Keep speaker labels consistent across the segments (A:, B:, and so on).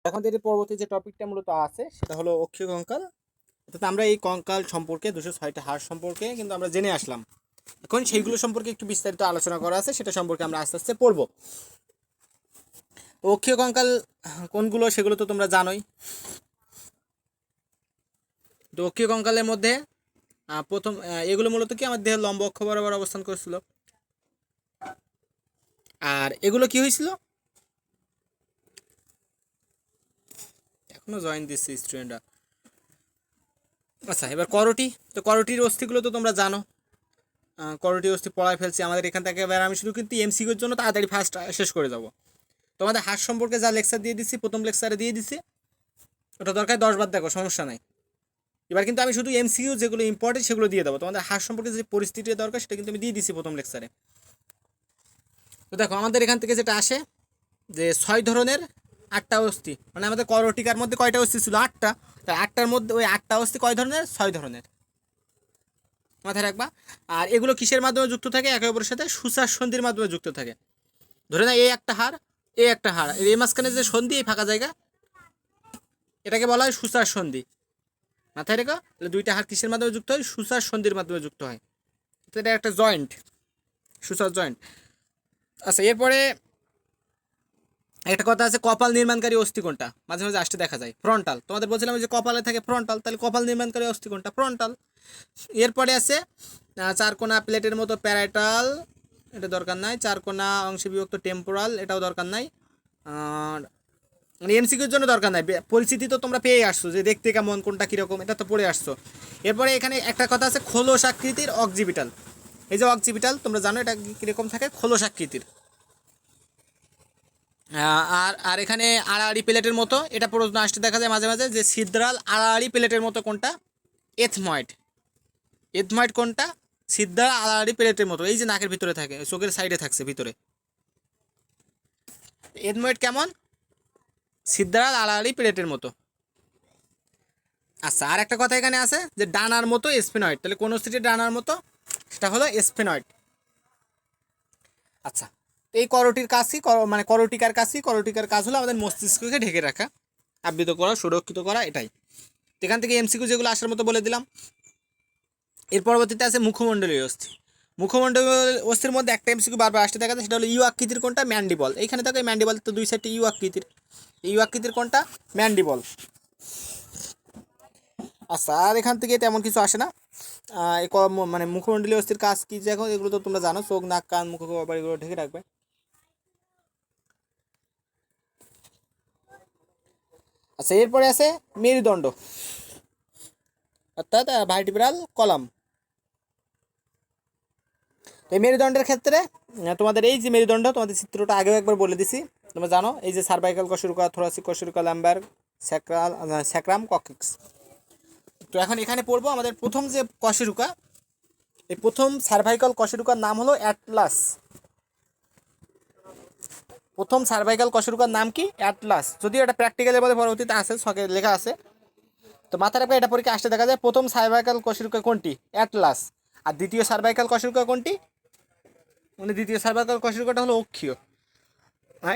A: এখন থেকে পরবর্তী যে টপিকটা মূলত আছে সেটা হলো অক্ষীয় কঙ্কাল। অর্থাৎ আমরা এই কঙ্কাল সম্পর্কে 206টা হাড় সম্পর্কে কিন্তু আমরা জেনে আসলাম। এখন সেইগুলো সম্পর্কে একটু বিস্তারিত আলোচনা করা আছে, সেটা সম্পর্কে আমরা আস্তে আস্তে পড়বো। তো অক্ষীয় কঙ্কাল কোনগুলো সেগুলো তো তোমরা জানোই। তো অক্ষীয় কঙ্কালের মধ্যে প্রথম এগুলো মূলত কি আমার দেহের লম্ব অক্ষ বরাবর অবস্থান করছিল। আর এগুলো কি হয়েছিল, এখনো জয়েন দিচ্ছে স্টুডেন্টরা। আচ্ছা, এবার করটি। তো করটির অস্থিগুলো তো তোমরা জানো, করটি অস্থি পড়ায় ফেলছি আমাদের এখান থেকে। এবার আমি শুধু কিন্তু এমসিকিউর জন্য তাড়াতাড়ি ফার্স্ট শেষ করে যাব। তোমাদের হাড় সম্পর্কে যা লেকচার দিয়ে দিচ্ছি, প্রথম লেকচারে দিয়ে দিচ্ছি, ওটা দরকার 10 বার দেখো, সমস্যা নাই। এবার কিন্তু আমি শুধু এমসিকিউ যেগুলো ইম্পর্টেন্ট সেগুলো দিয়ে দেবো। তোমাদের হাড় সম্পর্কে যে পরিস্থিতি দরকার সেটা কিন্তু আমি দিয়ে দিচ্ছি প্রথম লেকচারে। তো দেখো আমাদের এখান থেকে যেটা আসে যে 6 ধরনের 8টা অস্থি, মানে আমাদের করটিকার মধ্যে কয়টা অস্থি ছিল? 8টা। তাই 8টার মধ্যে ওই 8টা অস্থি কয় ধরনের? 6 ধরনের, মাথায় রাখবা। আর এগুলো কিসের মাধ্যমে যুক্ত থাকে? একে অপরের সাথে সুসার সন্ধির মাধ্যমে যুক্ত থাকে। ধরে না এই একটা হাড়, এই একটা হাড়, এই মাঝখানে যে সন্ধি, এই ফাঁকা জায়গা, এটাকে বলা হয় সুসার সন্ধি। মাথায় রেখো, তাহলে দুইটা হাড় কিসের মাধ্যমে যুক্ত হয়? সুসার সন্ধির মাধ্যমে যুক্ত হয়। তো এটা একটা জয়েন্ট, সুসার জয়েন্ট। আচ্ছা, এরপরে একটা কথা আছে, কপাল নির্মাণকারী অস্থি কোনটা? মাঝে মাঝে আসতে দেখা যায় ফ্রন্টাল। তোমাদের বলছিলাম যে কপালে থাকে ফ্রন্টাল, তাহলে কপাল নির্মাণকারী অস্থি কোনটা? ফ্রন্টাল। এরপরে আছে চারকোনা প্লেটের মতো প্যারাইটাল, এটা দরকার নাই। চারকোনা অংশে বিভক্ত টেম্পোরাল, এটাও দরকার নাই। আর মানে এমসিকিউর জন্য দরকার নাই, পরিস্থিতি তো তোমরা পেয়ে আসছো যে দেখতে কেমন, কোনটা কীরকম, এটা তো পড়ে আসছো। এরপরে এখানে একটা কথা আছে, খোলস আকৃতির অক্সিপিটাল। এই যে অক্সিপিটাল তোমরা জানো এটা কীরকম থাকে? খোলস আকৃতির। আর আর এখানে আড়াআড়ি প্লেটের মতো, এটা প্রশ্ন আসতে দেখা যায় মাঝে মাঝে, যে ছিদ্রাল আড়াআড়ি প্লেটের মতো কোনটা? এথময়েড। এথময়েড কোনটা? ছিদ্রাল আড়াআড়ি প্লেটের মতো, এই যে নাকের ভিতরে থাকে, চোখের সাইডে থাকছে ভিতরে। এথময়েড কেমন? ছিদ্রাল আড়াআড়ি প্লেটের মতো। আচ্ছা, আর একটা কথা এখানে আছে যে ডানার মতো স্ফেনয়েড, তাহলে কোন অস্থিটি ডানার মতো? সেটা হলো স্ফেনয়েড। আচ্ছা, এই করটির কাজ কি? মানে করটিকার কাজ কি? করটিকার কাজ হলো আমাদের মস্তিষ্ককে ঢেকে রাখা, আবৃত করা, সুরক্ষিত করা, এটাই। এখান থেকে এমসিকিউ যেগুলো আসার মতো বলে দিলাম। এর পরবর্তীতে আছে মুখমণ্ডলীয় অস্থি। মুখমণ্ডলীয় অস্থির মধ্যে একটা এমসিকিউ বারবার আসতে দেখা যায়, সেটা হলো ইউ আকৃতির কোনটা? ম্যান্ডিবল। এইখানে থাকে ম্যান্ডিবল, তো দুই সাইডে ইউ আকৃতির, ইউ আকৃতির কোনটা? ম্যান্ডিবল। আচ্ছা, আর এখান থেকে তেমন কিছু আসে না। মানে মুখমণ্ডলীয় অস্থির কাজ কি, দেখো এগুলো তো তোমরা জানো, চোখ, নাক, কান, মুখ, কপাল এগুলো ঢেকে রাখবে। আচ্ছা, এরপরে আছে মেরুদণ্ড, অর্থাৎ ভার্টিব্রাল কলাম। এই মেরুদণ্ডের ক্ষেত্রে তোমাদের এই যে মেরুদণ্ড, তোমাদের চিত্রটা আগেও একবার বলে দিছি, তোমরা জানো এই যে সার্ভাইকাল কশেরুকা, থোরাসিক কশেরুকা, ল্যাম্বার, স্যাক্রাম, কক্সিক্স। তো এখন এখানে পড়বো আমাদের প্রথম যে কশেরুকা, এই প্রথম সার্ভাইকাল কশেরুকার নাম হলো অ্যাটলাস। প্রথম সার্ভাইকাল কশেরুকার নাম কি? অ্যাটলাস। যদিও এটা প্র্যাকটিক্যালের মধ্যে পরবর্তীতে আছে, ছকে লেখা আছে। তো মাথায় রাখবে, এটা পরীক্ষা আসতে দেখা যায় প্রথম সার্ভাইকাল কশেরুকা কোনটি? অ্যাটলাস। আর দ্বিতীয় সার্ভাইকাল কশেরুকা কোনটি? মানে দ্বিতীয় সার্ভাইকাল কশেরুকাটা হলো অক্ষীয়।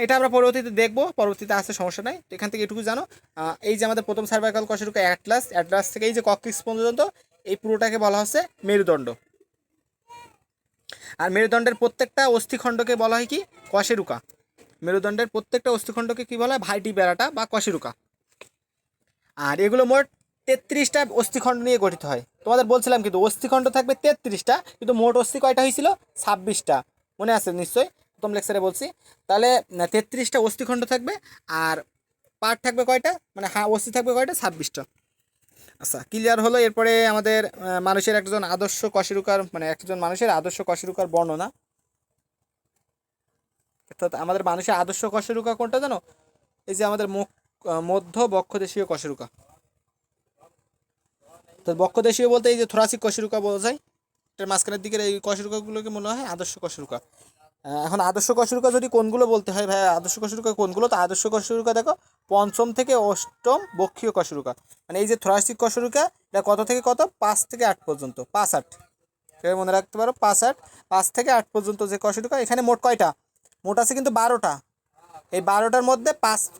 A: এটা আমরা পরবর্তীতে দেখবো, পরবর্তীতে আসতে সমস্যা নাই। তো এখান থেকে এটুকু জানো, এই যে আমাদের প্রথম সার্ভাইকাল কশেরুকা অ্যাটলাস, অ্যাটলাস থেকে এই যে কক্সিক্স পর্যন্ত, এই পুরোটাকে বলা হচ্ছে মেরুদণ্ড। আর মেরুদণ্ডের প্রত্যেকটা অস্থিখণ্ডকে বলা হয় কি? কশেরুকা। মেরুদণ্ডের প্রত্যেকটা অস্থিখণ্ডকে কি বলা হয়? ভার্টিব্রাটা বা কশেরুকা। আর এগুলো মোট 33টা অস্থিখণ্ড নিয়ে গঠিত হয়। তোমাদের বলছিলাম কিন্তু অস্থিখণ্ড থাকবে 33টা, কিন্তু মোট অস্থি কয়টা হয়েছিল? 26টা। মনে আছে নিশ্চয়ই, প্রথম লেকচারে বলছি। তাহলে 33টা অস্থিখণ্ড থাকবে, আর পার্ট থাকবে কয়টা? মানে অস্থি থাকবে কয়টা? 26টা। আচ্ছা, ক্লিয়ার হলো। এরপরে আমাদের মানুষের একজন আদর্শ কশেরুকার, মানে একজন মানুষের আদর্শ কশেরুকার বর্ণনা। অর্থাৎ আমাদের মানুষের আদর্শ কশেরুকা কোনটা জানো? এই যে আমাদের মধ্য বক্ষদেশীয় কশেরুকা। তো বক্ষদেশীয় বলতে এই যে থোরাসিক কশেরুকা বোঝায়, এটার মাঝখানের দিকের এই কশেরুকাগুলোকে মনে হয় আদর্শ কশেরুকা। এখন আদর্শ কশেরুকা যদি কোনগুলো বলতে হয় ভাই, আদর্শ কশেরুকা কোনগুলো? তো আদর্শ কশেরুকা দেখো, পঞ্চম থেকে অষ্টম বক্ষীয় কশেরুকা। মানে এই যে থোরাসিক কশেরুকা, এটা কত থেকে কত? 5 থেকে 8 পর্যন্ত, 5-8, সেটা মনে রাখতে পারো। 5-8, 5 থেকে 8 পর্যন্ত যে কশেরুকা, এখানে মোট কয়টা? মোট আছে কিন্তু 12টা। এই 12টার মধ্যে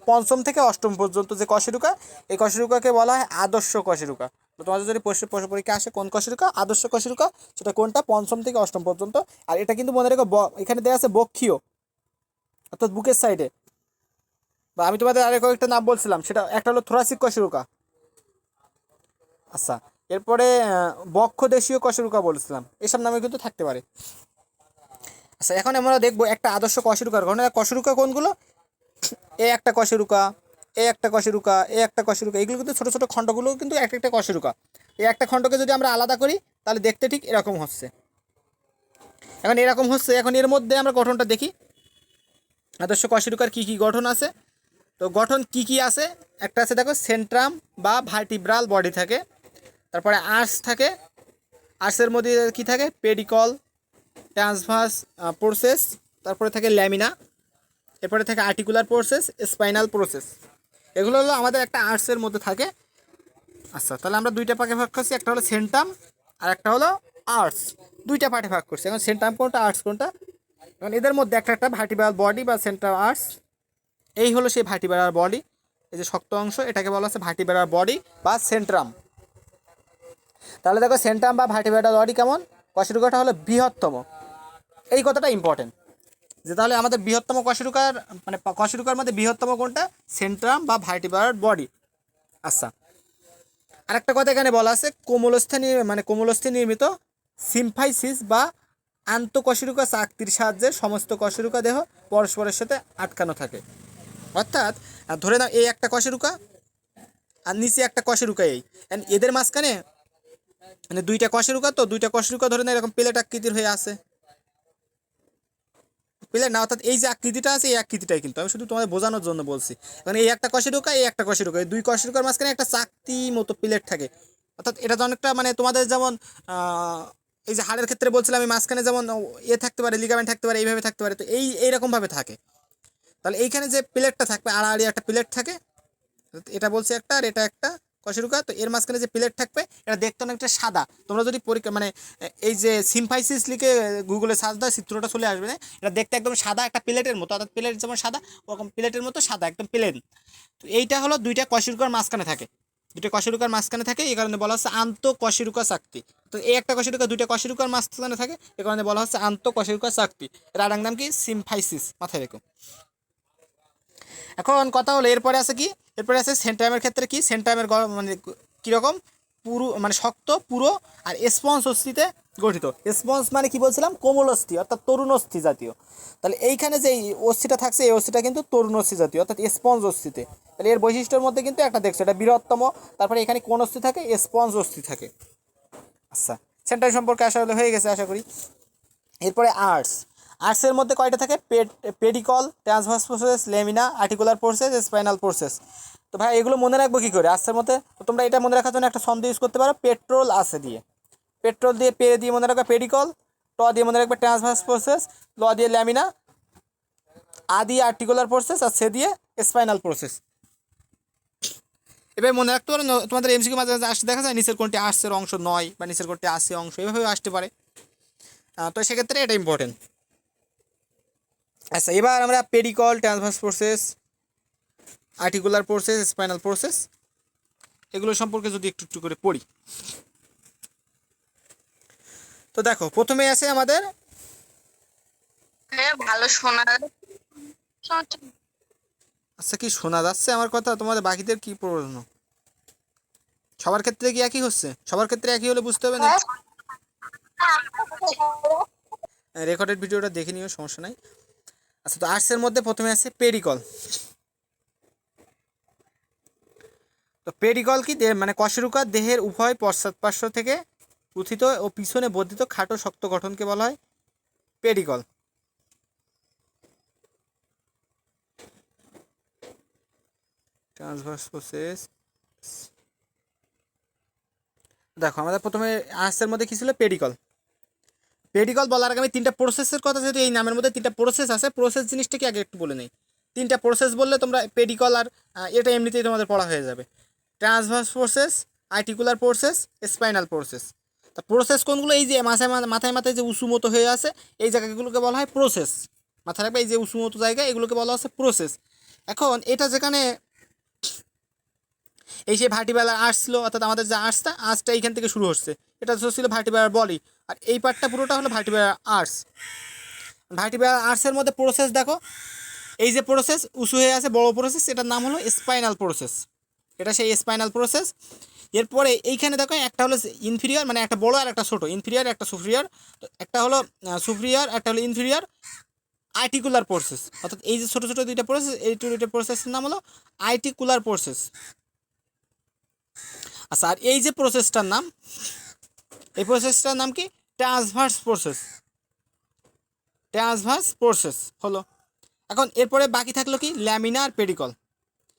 A: পঞ্চম থেকে অষ্টম পর্যন্ত যে কশেরুকা, এই কশেরুকাকে বলা হয় আদর্শ কশেরুকা। তো তোমাদের যদি প্রশ্ন পরীক্ষা আসে কোন কশেরুকা, আদর্শ কশেরুকা, সেটা কোনটা, পঞ্চম থেকে অষ্টম পর্যন্ত। আর এটা কিন্তু মনে রেখো এখানে দেওয়া আছে বক্ষীয়, অর্থাৎ বুকের সাইডে। বা আমি তোমাদের আরেক একটা নাম বলছিলাম, সেটা একটা হলো থোরাসিক কশেরুকা। আচ্ছা, এরপরে বক্ষদেশীয় কশেরুকা বলছিলাম, এসব নামে কিন্তু থাকতে পারে। আচ্ছা, এখন আমরা দেখবো একটা আদর্শ কশেরুকার ঘটনা। কশেরুকা কোনগুলো? এ একটা কশেরুকা, এ একটা কশেরুকা, এ একটা কশেরুকা, এগুলো কিন্তু ছোটো ছোটো খণ্ডগুলো কিন্তু এক একটা কশেরুকা। এই একটা খণ্ডকে যদি আমরা আলাদা করি তাহলে দেখতে ঠিক এরকম হচ্ছে। এখন এরকম হচ্ছে, এখন এর মধ্যে আমরা গঠনটা দেখি আদর্শ কশেরুকার কী কী গঠন আছে। তো গঠন কি কি আছে, একটা আছে দেখো সেন্ট্রাম বা ভার্টিব্রাল বডি থাকে, তারপরে আর্স থাকে, আর্সের মধ্যে কি থাকে, পেডিকল, ট্রান্সভার্স প্রসেস, তারপরে থাকে ল্যামিনা, এরপরে থাকে আর্টিকুলার প্রসেস, স্পাইনাল প্রসেস। এগুলো হলো আমাদের একটা আর্টসের মধ্যে থাকে। আচ্ছা, তাহলে আমরা দুইটা পার্টে ভাগ করছি, একটা হলো সেন্টাম আর একটা হলো আর্টস, দুইটা পার্টে ভাগ করছি। এখন সেন্টাম কোনটা, আর্টস কোনটা? এখন এদের মধ্যে একটা একটা ভার্টিব্রাল বডি বা সেন্ট্রাম আর্টস, এই হলো সেই ভার্টিব্রাল বডি। এই যে শক্ত অংশ, এটাকে বলা হচ্ছে ভার্টিব্রাল বডি বা সেন্ট্রাম। তাহলে দেখো সেন্ট্রাম বা ভার্টিব্রাল বডি কেমন, কশেরুকাটা হলো বৃহত্তম। এই কথাটা ইম্পর্টেন্ট, যে তাহলে আমাদের বৃহত্তম কশেরুকার মানে কশেরুকার মধ্যে বৃহত্তম কোনটা, সেন্ট্রাম বা ভার্টিব্রাল বডি। আচ্ছা, আরেকটা কথা এখানে বলা আছে, কোমলস্থি নির্মিত সিম্ফাইসিস বা আন্তঃকশেরুকা চাকতির সাহায্যে সমস্ত কশেরুকা দেহ পরস্পরের সাথে আটকানো থাকে। অর্থাৎ ধরে নাও এই একটা কশেরুকা আর নিচে একটা কশেরুকা, এই এদের মাঝখানে মানে দুইটা কশেরুকা, তো দুইটা কশেরুকা ধরে নাও এরকম প্লেট আকৃতির হয়ে আছে, প্লেট না, অর্থাৎ এই যে আকৃতিটা আছে এই আকৃতিটাই, কিন্তু আমি শুধু তোমাদের বোঝানোর জন্য বলছি। মানে এই একটা কশেরুকা, এই একটা কশেরুকা, এই দুই কশেরুকার মাঝখানে একটা চাকতি মতো প্লেট থাকে। অর্থাৎ এটা তো অনেকটা মানে তোমাদের যেমন এই যে হাড়ের ক্ষেত্রে বলছিলাম আমি, মাঝখানে যেমন থাকতে পারে, লিগামেন্ট থাকতে পারে, এইভাবে থাকতে পারে, তো এইরকমভাবে থাকে। তাহলে এইখানে যে প্লেটটা থাকবে, আড়াআড়ি একটা প্লেট থাকে, এটা বলছে একটা, আর এটা একটা কশেরুকা, তো এর মাঝখানে যে প্লেট থাকবে এটা দেখতে অনেকটা সাদা। তোমরা যদি পরীক্ষা মানে এই যে সিম্ফাইসিস লিখে গুগলে সার্চ দাও, চিত্রটা চলে আসবে না, এটা দেখতে একদম সাদা একটা প্লেটের মতো, অর্থাৎ প্লেট যেমন সাদা ওরকম প্লেটের মতো সাদা, একদম প্লেন। তো এইটা হলো দুইটা কশেরুকার মাঝখানে থাকে, দুটো কশেরুকার মাঝখানে থাকে, এই কারণে বলা হচ্ছে আন্তঃকশেরুকা চাকতি। তো এই একটা কশেরুকা দুইটা কশেরুকার মাঝখানে থাকে, এই কারণে বলা হচ্ছে আন্তঃকশেরুকা চাকতি। এর আরেক নাম কি, সিম্ফাইসিস, মাথায় রেখো। এখন কথা হলো এরপরে আছে কি, এরপরে আছে সেন্ট্রামের ক্ষেত্রে কি, সেন্ট্রামের মানে কীরকম, পুরো মানে শক্ত পুরো আর স্পঞ্জ অস্থিতে গঠিত। স্পঞ্জ মানে কি বলছিলাম, কোমল অস্থি অর্থাৎ তরুণ অস্থি জাতীয়। তাহলে এইখানে যে অস্থিটা থাকছে এই অস্থিটা কিন্তু তরুণ অস্থি জাতীয় অর্থাৎ স্পঞ্জ অস্থিতে। তাহলে এর বৈশিষ্ট্যের মধ্যে কিন্তু একটা দেখছো, এটা বৃহত্তম, তারপরে এখানে কোন অস্থি থাকে, স্পঞ্জ অস্থি থাকে। আচ্ছা, সেন্ট্রাম সম্পর্কে আসলে হয়ে গেছে আশা করি। এরপরে আর্টসের মধ্যে কয়টা থাকে, pedicle, transverse process, lamina, articular process, spinal process. তো ভাই এগুলো মনে রাখবো কী করে আর্টসের মধ্যে? তো তোমরা এটা মনে রাখার জন্য একটা ছন্দ ইউজ করতে পারো, পেট্রোল আছে দিয়ে, পেট্রোল দিয়ে পে দিয়ে মনে রাখবে পেডিকল, ট দিয়ে মনে রাখবে ট্রান্সভার্স প্রসেস, ল দিয়ে ল্যামিনা, আ দিয়ে আর্টিকুলার প্রসেস, আর সে দিয়ে স্পাইনাল প্রসেস। এবার মনে রাখতে পারো, তোমাদের এমসিকিউ মাঝে মাঝে আসতে দেখা যায় নিচের কোনটি আর্টসের অংশ নয় বা নিচের কোনটি আর্টসের অংশ, এভাবেও আসতে পারে। তো সেক্ষেত্রে এটা ইম্পর্টেন্ট। আচ্ছা, এবার আমরা pedicle, transverse process, articular process, spinal process এগুলো সম্পর্কে যদি একটু একটু করে পড়ি। তো দেখো প্রথমে আছে আমাদের,
B: ভালো শোনা,
A: আচ্ছা কি শোনা যাচ্ছে আমার কথা? তোমাদের বাকিদের কি প্রশ্ন? সবার ক্ষেত্রে কি একই হচ্ছে? সবার ক্ষেত্রে একই হলে বুঝতে হবে না, রেকর্ডেড ভিডিওটা দেখে নিও, সমস্যা নাই। আচ্ছা, তো আর্টসের মধ্যে প্রথমে আছে পেডিকল। তো পেডিকল কি, মানে কশেরুকার দেহের উভয় পশ্চাৎপার্শ্ব থেকে উত্থিত ও পিছনে বর্ধিত খাটো শক্ত গঠনকে বলা হয় পেডিকল। ট্রান্সভার্স প্রসেস, দেখো আমাদের প্রথমে আর্টসের মধ্যে কী ছিল, পেডিকল। পেডিকল বলার আগে আমি তিনটা প্রসেসের কথা, যেহেতু এই নামের মধ্যে তিনটা প্রসেস আছে, প্রসেস জিনিসটাকে আগে একটু বলে নেই। তিনটা প্রসেস বললে তোমরা পেডিকল আর এটা এমনিতেই তোমাদের পড়া হয়ে যাবে। Transverse process, articular process, spinal process. তা প্রসেস কোনগুলো, এই যে মাথায় মাথায় যে উঁচু মতো হয়ে আছে এই জায়গাগুলোকে বলা হয় প্রসেস। মাথায় রাখবে এই যে উঁচু মতো জায়গা এগুলোকে বলা হচ্ছে প্রসেস। এখন এটা যেখানে এই সেই ভার্টিব্রাল আর্চ ছিল, অর্থাৎ আমাদের যে আর্চটা এইখান থেকে শুরু হচ্ছে, এটা ছিল ভার্টিব্রাল বডি, আর এই পার্টটা পুরোটা হলো ভার্টিব্রাল আর্চ। ভার্টিব্রাল আর্চের মধ্যে প্রসেস দেখো, এই যে প্রসেস উঁচু হয়ে আছে বড় প্রসেস, এটার নাম হলো স্পাইনাল প্রসেস, এটা সেই স্পাইনাল প্রসেস। এরপরে এইখানে দেখো একটা হলো ইনফিরিয়র, মানে একটা বড় আর একটা ছোটো, ইনফিরিয়র একটা সুপিরিয়র, একটা হলো সুপিরিয়র একটা হলো ইনফিরিয়র আর্টিকুলার প্রসেস, অর্থাৎ এই যে ছোটো ছোটো দুইটা প্রসেস, এই দুইটা প্রসেসের নাম হলো আর্টিকুলার প্রসেস। আচ্ছা, আর এই যে প্রসেসটার নাম, এই প্রসেসটার নাম কি? ট্রান্সভার্স প্রসেস, ট্রান্সভার্স প্রসেস হলো। এখন এরপরে বাকি থাকলো কি? ল্যামিনা আর পেডিকল।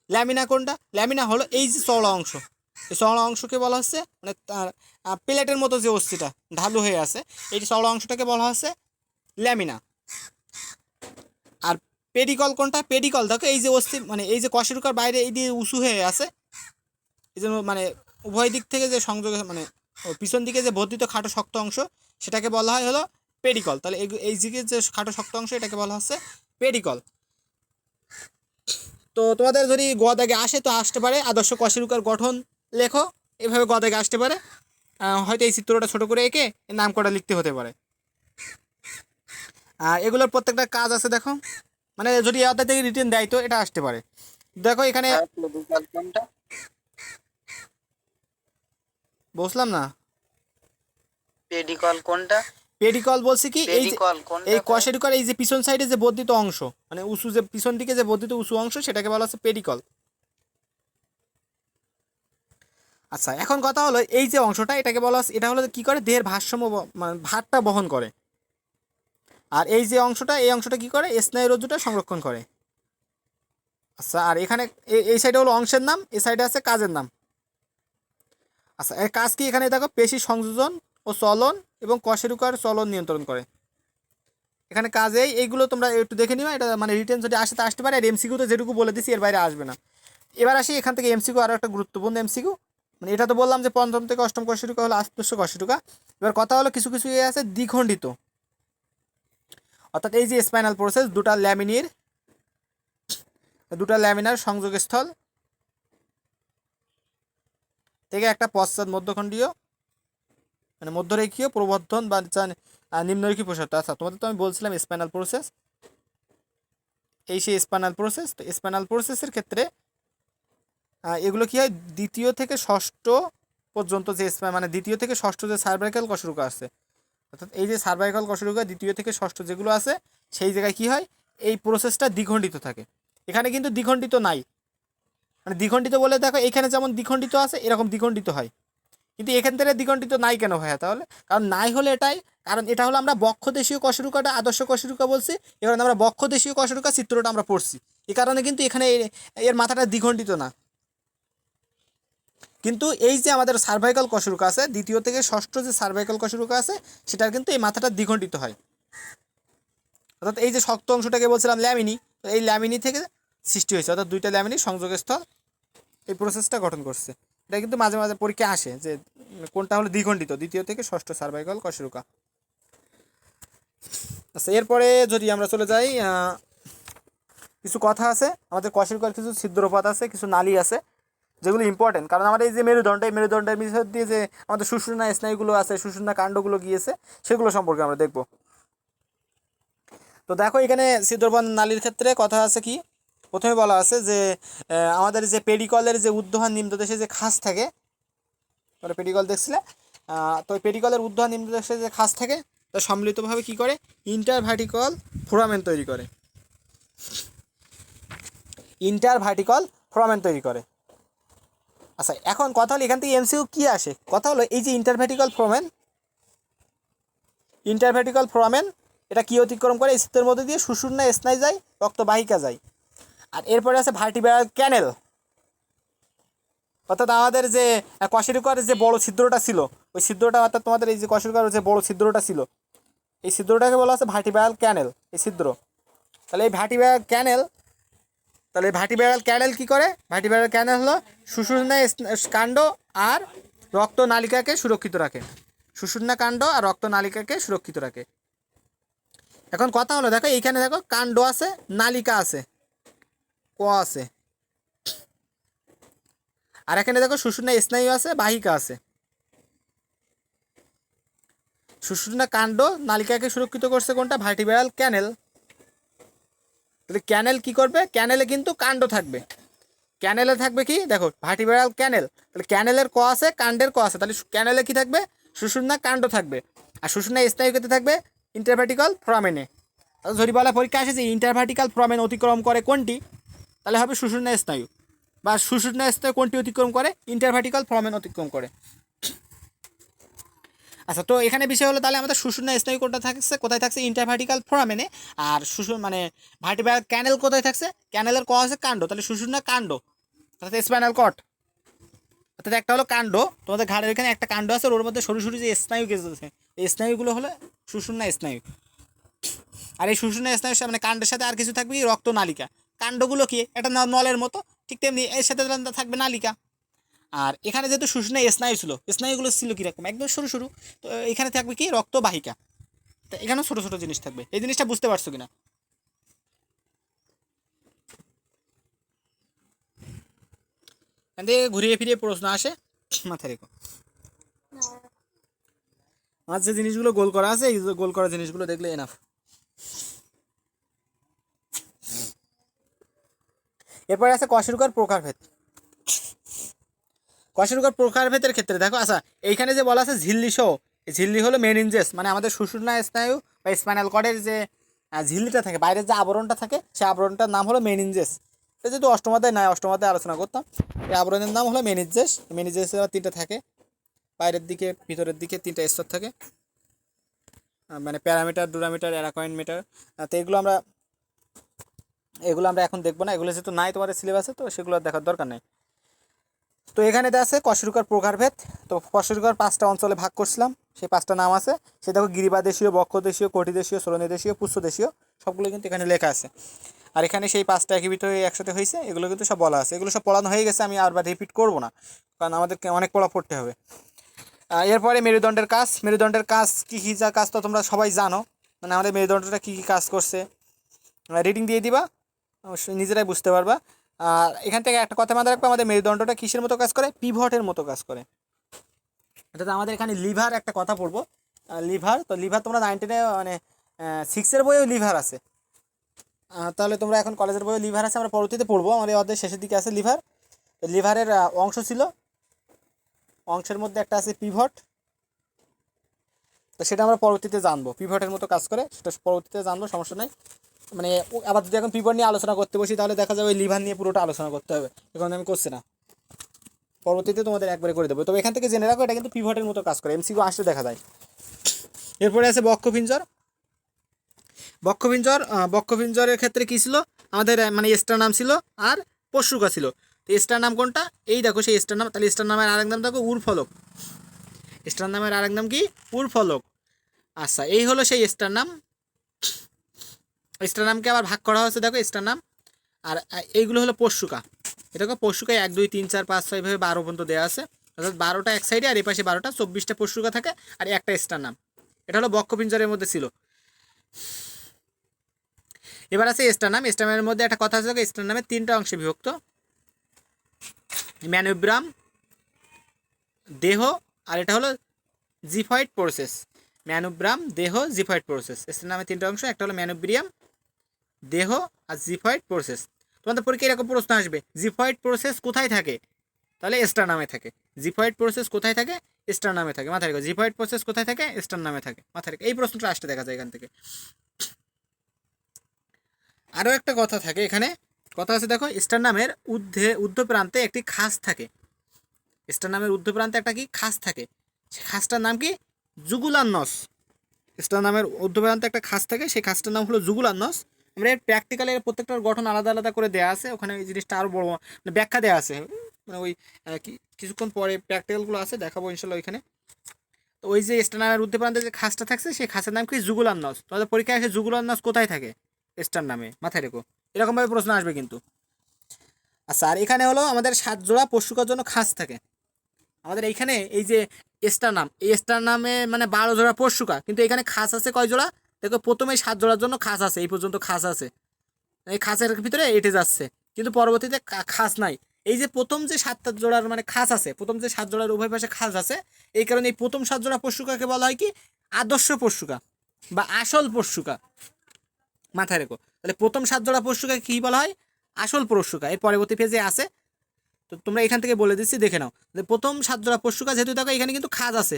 A: ল্যামিনা কোনটা? ল্যামিনা হলো এই যে চওড়া অংশ, এই চওড়া অংশকে বলা হচ্ছে, মানে তার প্লেটের মতো যে অস্থিটা ঢালু হয়ে আছে, এই চওড়া অংশটাকে বলা হচ্ছে ল্যামিনা। আর পেডিকল কোনটা? পেডিকল দেখো এই যে অস্থি, মানে এই যে কশেরুকার বাইরে এই দিয়ে উঁচু হয়ে আছে, এই জন্য মানে উভয় দিক থেকে যে সংযোগে, মানে পিছন দিকে যে বর্ধিত খাটো শক্ত অংশ, সেটাকে বলা হয় হলো পেডিকল। তাহলে এই দিকে যে খাটো শক্ত অংশ, এটাকে বলা হচ্ছে পেডিকল। তো তোমাদের যদি গ দাগে আসে তো আসতে পারে, আদর্শ কশেরুকার গঠন লেখো, এভাবে গ দাগে আসতে পারে, হয়তো এই চিত্রটা ছোট করে এঁকে নাম করা লিখতে হতে পারে। আর এগুলোর প্রত্যেকটা কাজ আছে দেখো, মানে যদি অধ্যায় থেকে রিটেন দেয় তো এটা আসতে পারে। দেখো এখানে বসলাম না,
B: পেডিকল কোনটা?
A: পেডিকল বলছি কি এই
B: পেডিকল কোনটা?
A: এই কশেরুকার এই যে পিছন সাইডে যে বর্ধিত অংশ, মানে উঁচু যে পিছন দিকে যে বর্ধিত উঁচু অংশ, সেটাকে বলা হচ্ছে পেডিকল। আচ্ছা, এখন কথা হলো এই যে অংশটা, এটাকে বলা হচ্ছে, এটা হলো কি করে? দেহের ভারসাম্য, মানে ভারটা বহন করে। আর এই যে অংশটা, এই অংশটা কি করে? স্নায়ুরজ্জুটা সংরক্ষণ করে। আচ্ছা, আর এখানে এই সাইডে হলো অংশের নাম, এই সাইডে আছে কাজের নাম। আচ্ছা, এর কাজ কি? এখানে দেখো পেশি সংযোজন ও চলন এবং কশেরুকার চলন নিয়ন্ত্রণ করে। এখানে কাজেই এইগুলো তোমরা একটু দেখে নিবা, এটা মানে রিটেন যদি আসে তা আসতে পারে, আর এমসিকিউ তো যেটুকু বলে দিছি এর বাইরে আসবে না। এবার আসি এখান থেকে এমসিকিউ, আরও একটা গুরুত্বপূর্ণ এমসিকিউ, মানে এটা তো বললাম যে পঞ্চম থেকে অষ্টম কশেরুকা হলো আস্পর্শ কশেরুকা। এবার কথা হলো কিছু কিছু ইয়ে আছে দ্বিখণ্ডিত, অর্থাৎ এই যে স্পাইনাল প্রসেস, দুটা ল্যামিনার সংযোগস্থল থেকে একটা পশ্চাৎ মধ্যখণ্ডীয়, মানে মধ্যরেখীয় প্রবর্ধন বা নিম্নরেখীয় প্রসারিত। আচ্ছা, তোমাদের তো আমি বলছিলাম স্পাইনাল প্রসেস, এই সেই স্পাইনাল প্রসেস। তো স্পাইনাল প্রসেসের ক্ষেত্রে এগুলো কী হয়? দ্বিতীয় থেকে ষষ্ঠ পর্যন্ত যে মানে দ্বিতীয় থেকে ষষ্ঠ যে সার্ভাইকাল কশেরুকা আছে, অর্থাৎ এই যে সার্ভাইকাল কশেরুকা দ্বিতীয় থেকে ষষ্ঠ যেগুলো আছে, সেই জায়গায় কী হয়? এই প্রসেসটা দ্বিখণ্ডিত থাকে। এখানে কিন্তু দ্বিখণ্ডিত নাই, মানে দ্বিখণ্ডিত বলে দেখো এখানে যেমন দ্বিখণ্ডিত আছে এরকম দ্বিখণ্ডিত হয়, কিন্তু এখান থেকে দ্বিখণ্ডিত নাই কেন হয় তাহলে? কারণ নাই হলে এটাই, কারণ এটা হলো আমরা বক্ষদেশীয় কশেরুকাটা আদর্শ কশেরুকা বলছি, এবার আমরা বক্ষদেশীয় কশেরুকা চিত্রটা আমরা পড়ছি, এই কারণে কিন্তু এখানে এর মাথাটা দ্বিখণ্ডিত না। কিন্তু এই যে আমাদের সার্ভাইকাল কশেরুকা আছে, দ্বিতীয় থেকে ষষ্ঠ যে সার্ভাইকাল কশেরুকা আছে, সেটার কিন্তু এই মাথাটা দ্বিখণ্ডিত হয়। অর্থাৎ এই যে শক্ত অংশটাকে বলছিলাম ল্যামিনি, তো এই ল্যামিনি থেকে সৃষ্টি হয়েছে, অর্থাৎ দুইটা ল্যামিনি সংযোগস্থল এই প্রসেসটা গঠন করছে। এটা কিন্তু মাঝে মাঝে পরীক্ষা আসে যে কোনটা হলো দ্বিখণ্ডিত, দ্বিতীয় থেকে ষষ্ঠ সার্ভাইকাল কশেরুকা। আচ্ছা, এরপরে যদি আমরা চলে যাই, কিছু কথা আছে আমাদের কশেরুকার, কিছু ছিদ্রপথ আছে, কিছু নালী আছে যেগুলো ইম্পর্টেন্ট, কারণ আমাদের এই যে মেরুদণ্ড, এই মেরুদণ্ডের ভিতর দিয়ে যে আমাদের সুষুম্না স্নায়ুগুলো আছে, সুষুম্না কাণ্ডগুলো গিয়েছে, সেগুলো সম্পর্কে আমরা দেখব। তো দেখো এখানে ছিদ্রপথ নালীর ক্ষেত্রে কথা আছে কি? প্রথমে বলা আছে যে আমাদের যে পেডিকলের যে ঊর্ধ্বহান নিম্নদেশে যে খাস থাকে, তোমরা পেডিকল দেখছিলে, তো পেডিকলের ঊর্ধ্বহান নিম্নদেশে যে খাস থাকে, তা সম্মিলিতভাবে কী করে? ইন্টারভার্টিকাল ফোরামেন তৈরি করে, ইন্টারভার্টিকাল ফোরামেন তৈরি করে। আচ্ছা, এখন কথা হলো এখান থেকে এমসিকিউ কী আসে? কথা হলো এই যে ইন্টারভার্টিকাল ফোরামেন এটা কী অতিক্রম করে? এই চিত্রের মধ্যে দিয়ে সুষুম্না স্নায়ু যায়, রক্তবাহিকা যায়। আর এরপরে আছে ভার্টিব্রাল ক্যানেল, অর্থাৎ আমাদের যে কশেরুকার যে বড় ছিদ্রটা ছিল, ওই ছিদ্রটা, অর্থাৎ তোমাদের এই যে কশেরুকার যে বড় ছিদ্রটা ছিল, এই ছিদ্রটাকে বলা আছে ভার্টিব্রাল ক্যানেল, এই ছিদ্র। তাহলে এই ভার্টিব্রাল ক্যানেল কী করে? ভার্টিব্রাল ক্যানেল হলো সুষুম্না কাণ্ড আর রক্তনালিকাকে সুরক্ষিত রাখে, সুষুম্না কাণ্ড আর রক্তনালিকাকে সুরক্ষিত রাখে। এখন কথা হলো দেখো এইখানে দেখো কাণ্ড আছে, নালিকা আছে, ক আছে, আর এখানে দেখো সুষুম্না স্নায়ু আছে, বাহিকা আছে। সুষুম্না কাণ্ড নালিকাকে সুরক্ষিত করছে কোনটা? ভার্টিব্রাল ক্যানেল। তাহলে ক্যানেল কি করবে? ক্যানেলে কিন্তু কাণ্ড থাকবে, ক্যানেলে থাকবে কি দেখো ভার্টিব্রাল ক্যানেল। তাহলে ক্যানেলের ক আছে, কাণ্ডের ক আছে, তাহলে ক্যানেলে কি থাকবে? সুষুম্না কাণ্ড থাকবে। আর সুষুম্না স্নায়ুতে থাকবে ইন্টারভার্টিক্যাল ফোরামেনে। যদি বলা পরীক্ষা আসে যে ইন্টারভার্টিক্যাল ফোরামেন অতিক্রম করে কোনটি, তাহলে হবে সুষুম্না স্নায়ু। বা সুষুম্না স্নায়ু কোনটি অতিক্রম করে? ইন্টারভার্টিক্যাল ফোরামেন অতিক্রম করে। আচ্ছা, তো এখানে বিষয় হলো তাহলে আমাদের সুষুম্না স্নায়ু কোনটা থাকছে? কোথায় থাকছে? ইন্টারভার্টিক্যাল ফোরামেনে। আর মানে ভার্টিব্রাল ক্যানেল কোথায় থাকছে? ক্যানেলের ক আছে কাণ্ড, তাহলে সুষুম্না কাণ্ড অর্থাৎ স্পাইনাল কর্ড। অর্থাৎ একটা হলো কাণ্ড, তোমাদের ঘাড়ের এখানে একটা কাণ্ড আছে, ওর মধ্যে সরু সরু যে স্নায়ু গেছে আছে, এই স্নায়ুগুলো হলো সুষুম্না স্নায়ু। আর এই সুষুম্না স্নায়ুর মানে কাণ্ডের সাথে আর কিছু থাকবে কি? রক্তনালিকা। কাণ্ডগুলো কি? একটা নলের মতো, ঠিক তেমনি এর সাথে থাকবে নালিকা। আর এখানে যেহেতু সুষুম্না স্নায়ু ছিল, স্নায়ুগুলো ছিল কীরকম? একদম সরু সরু। তো এখানে থাকবে কি? রক্তবাহিকা। তো এখানেও ছোটো ছোটো জিনিস থাকবে। এই জিনিসটা বুঝতে পারছো কিনা? এখান থেকে ঘুরিয়ে ফিরিয়ে প্রশ্ন আসে, মাথায় রেখো। আর যে জিনিসগুলো গোল করা আছে, এই গোল করা জিনিসগুলো দেখলে এনাফ। এরপরে আছে কশেরুকার প্রকারভেদ। কশেরুকার প্রকারভেদের ক্ষেত্রে দেখো, আচ্ছা এইখানে যে বলা আছে ঝিল্লি সহ, ঝিল্লি হলো মেনিনজেস, মানে আমাদের সুষুম্না স্নায়ু বা স্পাইনাল কর্ডের যে ঝিল্লিটা থাকে, বাইরের যে আবরণটা থাকে, সেই আবরণটার নাম হলো মেনিনজেস। এটা যেহেতু অষ্টমাধ্যায় নয়, অষ্টমাধ্যায় আলোচনা করতাম। এই আবরণের নাম হলো মেনিনজেস। মেনিনজেসের তিনটা থাকে, বাইরের দিকে ভিতরের দিকে তিনটা স্তর থাকে, মানে প্যারামিটার, ডুরামিটার, অ্যারাকয়েন্ট মিটার। তো এগুলো আমরা এখন দেখবো না, এগুলো যেহেতু নাই তোমাদের সিলেবাসে, তো সেগুলো দেখার দরকার নেই। তো এখানে আছে কশেরুকার প্রকারভেদ। তো কশেরুকার 5টা অঞ্চলে ভাগ করছিলাম, সেই 5টা নাম আছে। সে দেখো গিরিবাদেশীয়, বক্ষদেশীয়, কটিদেশীয়, সরণীদেশীয়, পুষ্ঠদেশীয়, সবগুলো কিন্তু এখানে লেখা আছে। আর এখানে সেই 5টা একীভূত হয়ে একসাথে হয়েছে, এগুলো কিন্তু সব বলা আছে। এগুলো সব পড়ানো হয়ে গেছে, আমি আর রিপিট করবো না, কারণ আমাদেরকে অনেক পড়া পড়তে হবে। এরপরে মেরুদণ্ডের কাজ। মেরুদণ্ডের কাজ কী কী যা কাজ তো তোমরা সবাই জানো, মানে আমাদের মেরুদণ্ডটা কী কী কাজ করছে রিডিং দিয়ে দিবা, অবশ্যই নিজেরাই বুঝতে পারবা। আর এখান থেকে একটা কথা মাথায় রাখবো, আমাদের মেরুদণ্ডটা কিসের মতো কাজ করে? পিভটের মতো কাজ করে। অর্থাৎ আমাদের এখানে লিভার একটা কথা পড়বো, লিভার। তো লিভার তোমরা 9-10 মানে 6-এর বইয়েও লিভার আছে, তাহলে তোমরা এখন কলেজের বইয়েও লিভার আছে, আমরা পরবর্তীতে পড়বো। আমাদের অধ্যায়ের শেষের দিকে আছে লিভার। লিভারের অংশ ছিল, অংশের মধ্যে একটা আছে পিভট, তো সেটা আমরা পরবর্তীতে জানবো। পিভটের মতো কাজ করে সেটা পরবর্তীতে জানবো, সমস্যা নাই। মানে আবার যদি এখন পিভট নিয়ে আলোচনা করতে বসি, তাহলে দেখা যাবে ওই লিভার নিয়ে পুরোটা আলোচনা করতে হবে, এখন আমি করছি না, পরবর্তীতে তোমাদের একবারে করে দেবো। তবে এখান থেকে জেনে রাখো, এটা কিন্তু পিভটের মতো কাজ করে, এমসিকিউ আসলে দেখা যায়। এরপরে আছে বক্ষপিঞ্জর। বক্ষপিঞ্জরের ক্ষেত্রে কী ছিল আমাদের? মানে স্টার নাম ছিল আর পশুকা ছিল। তো স্টার নাম কোনটা? এই দেখো সেই স্টার নাম। তাহলে স্টার নামের আরেক নাম দেখো উরফলক। স্টার নামের আরেক নাম কি? উরফলক। আচ্ছা, এই হলো সেই স্টার নাম। স্টার নামকে আবার ভাগ করা হয়েছে দেখো স্টার নাম। আর এইগুলো হলো পশুকা। এটা পশুকায় 1 2 3 4 5 6 ভাবে 12 পর্যন্ত দেওয়া আছে, অর্থাৎ 12টা এক সাইডে আর এই পাশে 12টা, 24টা পশুকা থাকে আর একটা স্টার নাম। এটা হলো বক্ষপিঞ্জরের মধ্যে ছিল। এবার আছে স্টার নাম। স্টার নামের মধ্যে একটা কথা আছে, স্টার নামে 3টা অংশে বিভক্ত, ম্যানুব্রাম, দেহ, আর এটা হলো জিফয়েড প্রসেস। ম্যানুব্রাম, দেহ, জিফয়েড প্রসেস। স্টার নামে 3টা অংশ, একটা হলো ম্যানুব্রিয়াম, দেহ, আর জিফয়েড প্রসেস। তোমাদের পরীক্ষায় এরকম প্রশ্ন আসবে, জিফয়েড প্রসেস কোথায় থাকে? তাহলে স্টার নামে থাকে। জিফয়েড প্রসেস কোথায় থাকে? স্টার নামে থাকে, মাথায় রেখো। জিফয়েড প্রসেস কোথায় থাকে? স্টার নামে থাকে, মাথায় রেখো। এই প্রশ্নটা আসতে দেখা যায় এখান থেকে। আরও একটা কথা থাকে এখানে, কথা আছে দেখো, স্টার নামের ঊর্ধ্ব প্রান্তে একটি খাস থাকে। স্টার নামের ঊর্ধ্ব প্রান্তে একটা কি খাস থাকে, সে খাসটার নাম কি? জুগুলার নস। স্টার নামের ঊর্ধ্ব প্রান্তে একটা খাস থাকে, সেই খাসটার নাম হলো জুগুলার নস। আমরা এর প্র্যাকটিক্যালের প্রত্যেকটার গঠন আলাদা আলাদা করে দেওয়া আছে, ওখানে এই জিনিসটা আরও বড় মানে ব্যাখ্যা দেওয়া আছে, মানে ওই কিছুক্ষণ পরে প্র্যাকটিক্যালগুলো আছে দেখাবো ইনশাল্লাহ ওইখানে। তো ওই যে স্টার নামের ঊর্ধ্ব প্রান্তে যে খাসটা থাকছে, সেই খাসের নাম কি? জুগুলার নস। তোমাদের পরীক্ষায় আসে জুগুলার নস কোথায় থাকে? স্টার নামে, মাথায় রেখো। এরকমভাবে প্রশ্ন আসবে কিন্তু। আচ্ছা, আর এখানে হলো আমাদের 7 জোড়া পশুকার জন্য খাস থাকে। আমাদের এইখানে এই যে স্টার নাম, এই স্টার নামে মানে 12 জোড়া পশুকা, কিন্তু এখানে খাস আছে কয় জোড়া? দেখো প্রথমে 7 জোড়ার জন্য খাস আছে, এই পর্যন্ত খাস আছে, এই খাসের ভিতরে এঁটে যাচ্ছে, কিন্তু পরবর্তীতে খাস নাই। এই যে প্রথম যে 7টা জোড়ার মানে খাস আছে, প্রথম যে 7 জোড়ার উভয় পাশে খাস আছে, এই কারণে এই প্রথম 7 জোড়া পশুকাকে বলা হয় কি আদর্শ পশুকা বা আসল পশুকা। মাথায় রেখো, তাহলে প্রথম 7 জোড়া পশুকাকে কী বলা হয়? আসল পশুকা। এর পরবর্তী পেজে আছে, তো তোমরা এখান থেকে বলে দিচ্ছি, দেখে নাও। প্রথম 7 জোড়া পশুকা যেহেতু দেখো এখানে কিন্তু খাস আছে,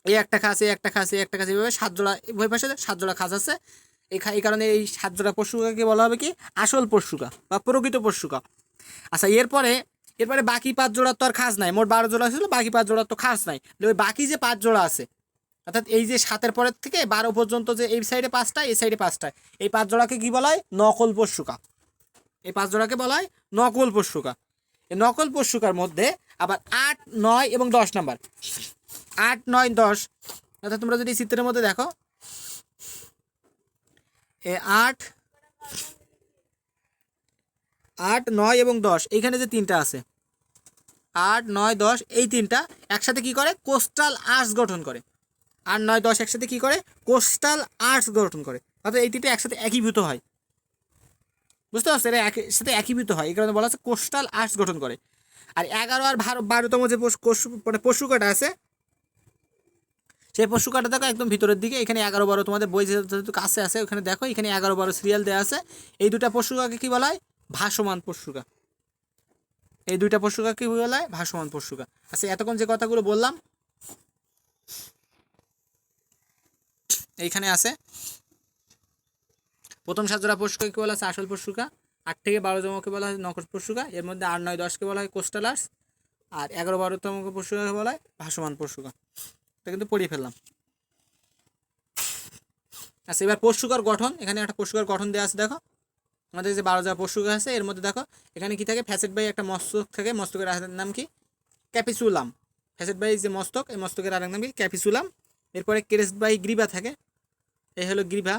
A: এই একটা খাস, এই একটা খাস, এই একটা খাস, এইভাবে 7 জোড়া উভয় পাশে 7 জোড়া খাস আছে। এই কারণে এই 7 জোড়া পশুকাকে বলা হবে কি আসল পশুকা বা প্রকৃত পশুকা। আচ্ছা, এরপরে বাকি 5 জোড়ার তো আর খাস নাই, মোট 12 জোড়া ছিল, বাকি 5 জোড়ার তো খাস নাই। ওই বাকি যে 5 জোড়া আছে, অর্থাৎ এই যে 7-এর পরের থেকে 12 পর্যন্ত যে এই সাইডে 5টা, এই সাইডে 5টা, এই 5 জোড়াকে কী বলা হয়? নকল পশুকা। এই 5 জোড়াকে বলা হয় নকল পশুকা। এই নকল পশুকার মধ্যে আবার 8, 9 এবং 10 নাম্বার, 8, 9, 10, অর্থাৎ তোমরা যদি চিত্রের মধ্যে দেখো, 8, 9 এবং 10, এইখানে যে 3টা আছে 8, 9, 10, এই 3টা একসাথে কি করে? কোস্টাল আর্চ গঠন করে। 8, 9, 10 একসাথে কি করে? কোস্টাল আর্চ গঠন করে, অর্থাৎ এই 3টা একসাথে একীভূত হয়। বুঝতে পারছো? এরা একসাথে একীভূত হয়, এই কারণে বলা হচ্ছে কোস্টাল আর্চ গঠন করে। আর 11 আর 12তম যে মানে পশুকাটা আছে, সেই পশুকাটা দেখো একদম ভিতরের দিকে, এখানে 11, 12 তোমাদের বই যেহেতু কাছে আছে ওখানে দেখো, এখানে 11, 12 সিরিয়াল দেওয়া আছে। এই দুটা পশুকাকে কী বলা হয়? ভাসমান পশুকা। এই দুইটা পশুকাকে কী বলা হয়? ভাসমান পশুকা। আচ্ছা, এতক্ষণ যে কথাগুলো বললাম এইখানে আছে, প্রথম 7 জোড়া পশুকাকে বলা আছে আসল পশুকা, 8 থেকে 12 তমকে বলা হয় নকল পশুকা, এর মধ্যে 8, 9, 10কে বলা হয় কোস্টাল আর্চ, আর 11, 12তম পশুকাকে বলা হয় ভাসমান পশুকা। এটা কিন্তু পড়িয়ে ফেললাম। আচ্ছা, এবার পশুকার গঠন, এখানে একটা পশুকার গঠন দেওয়া আছে, দেখো আমাদের যে 12 জোড়া পশুকা আছে এর মধ্যে দেখো এখানে কি থাকে? ফ্যাসেট বাই একটা মস্তক থাকে, মস্তকের আরেক নাম কি? ক্যাপিসুলাম। ফ্যাসেট বাই যে মস্তক, এই মস্তকের আরেক নাম কি? ক্যাপিসুলাম। এরপরে ক্রেস্ট বাই গ্রীবা থাকে, এই হলো গ্রীবা।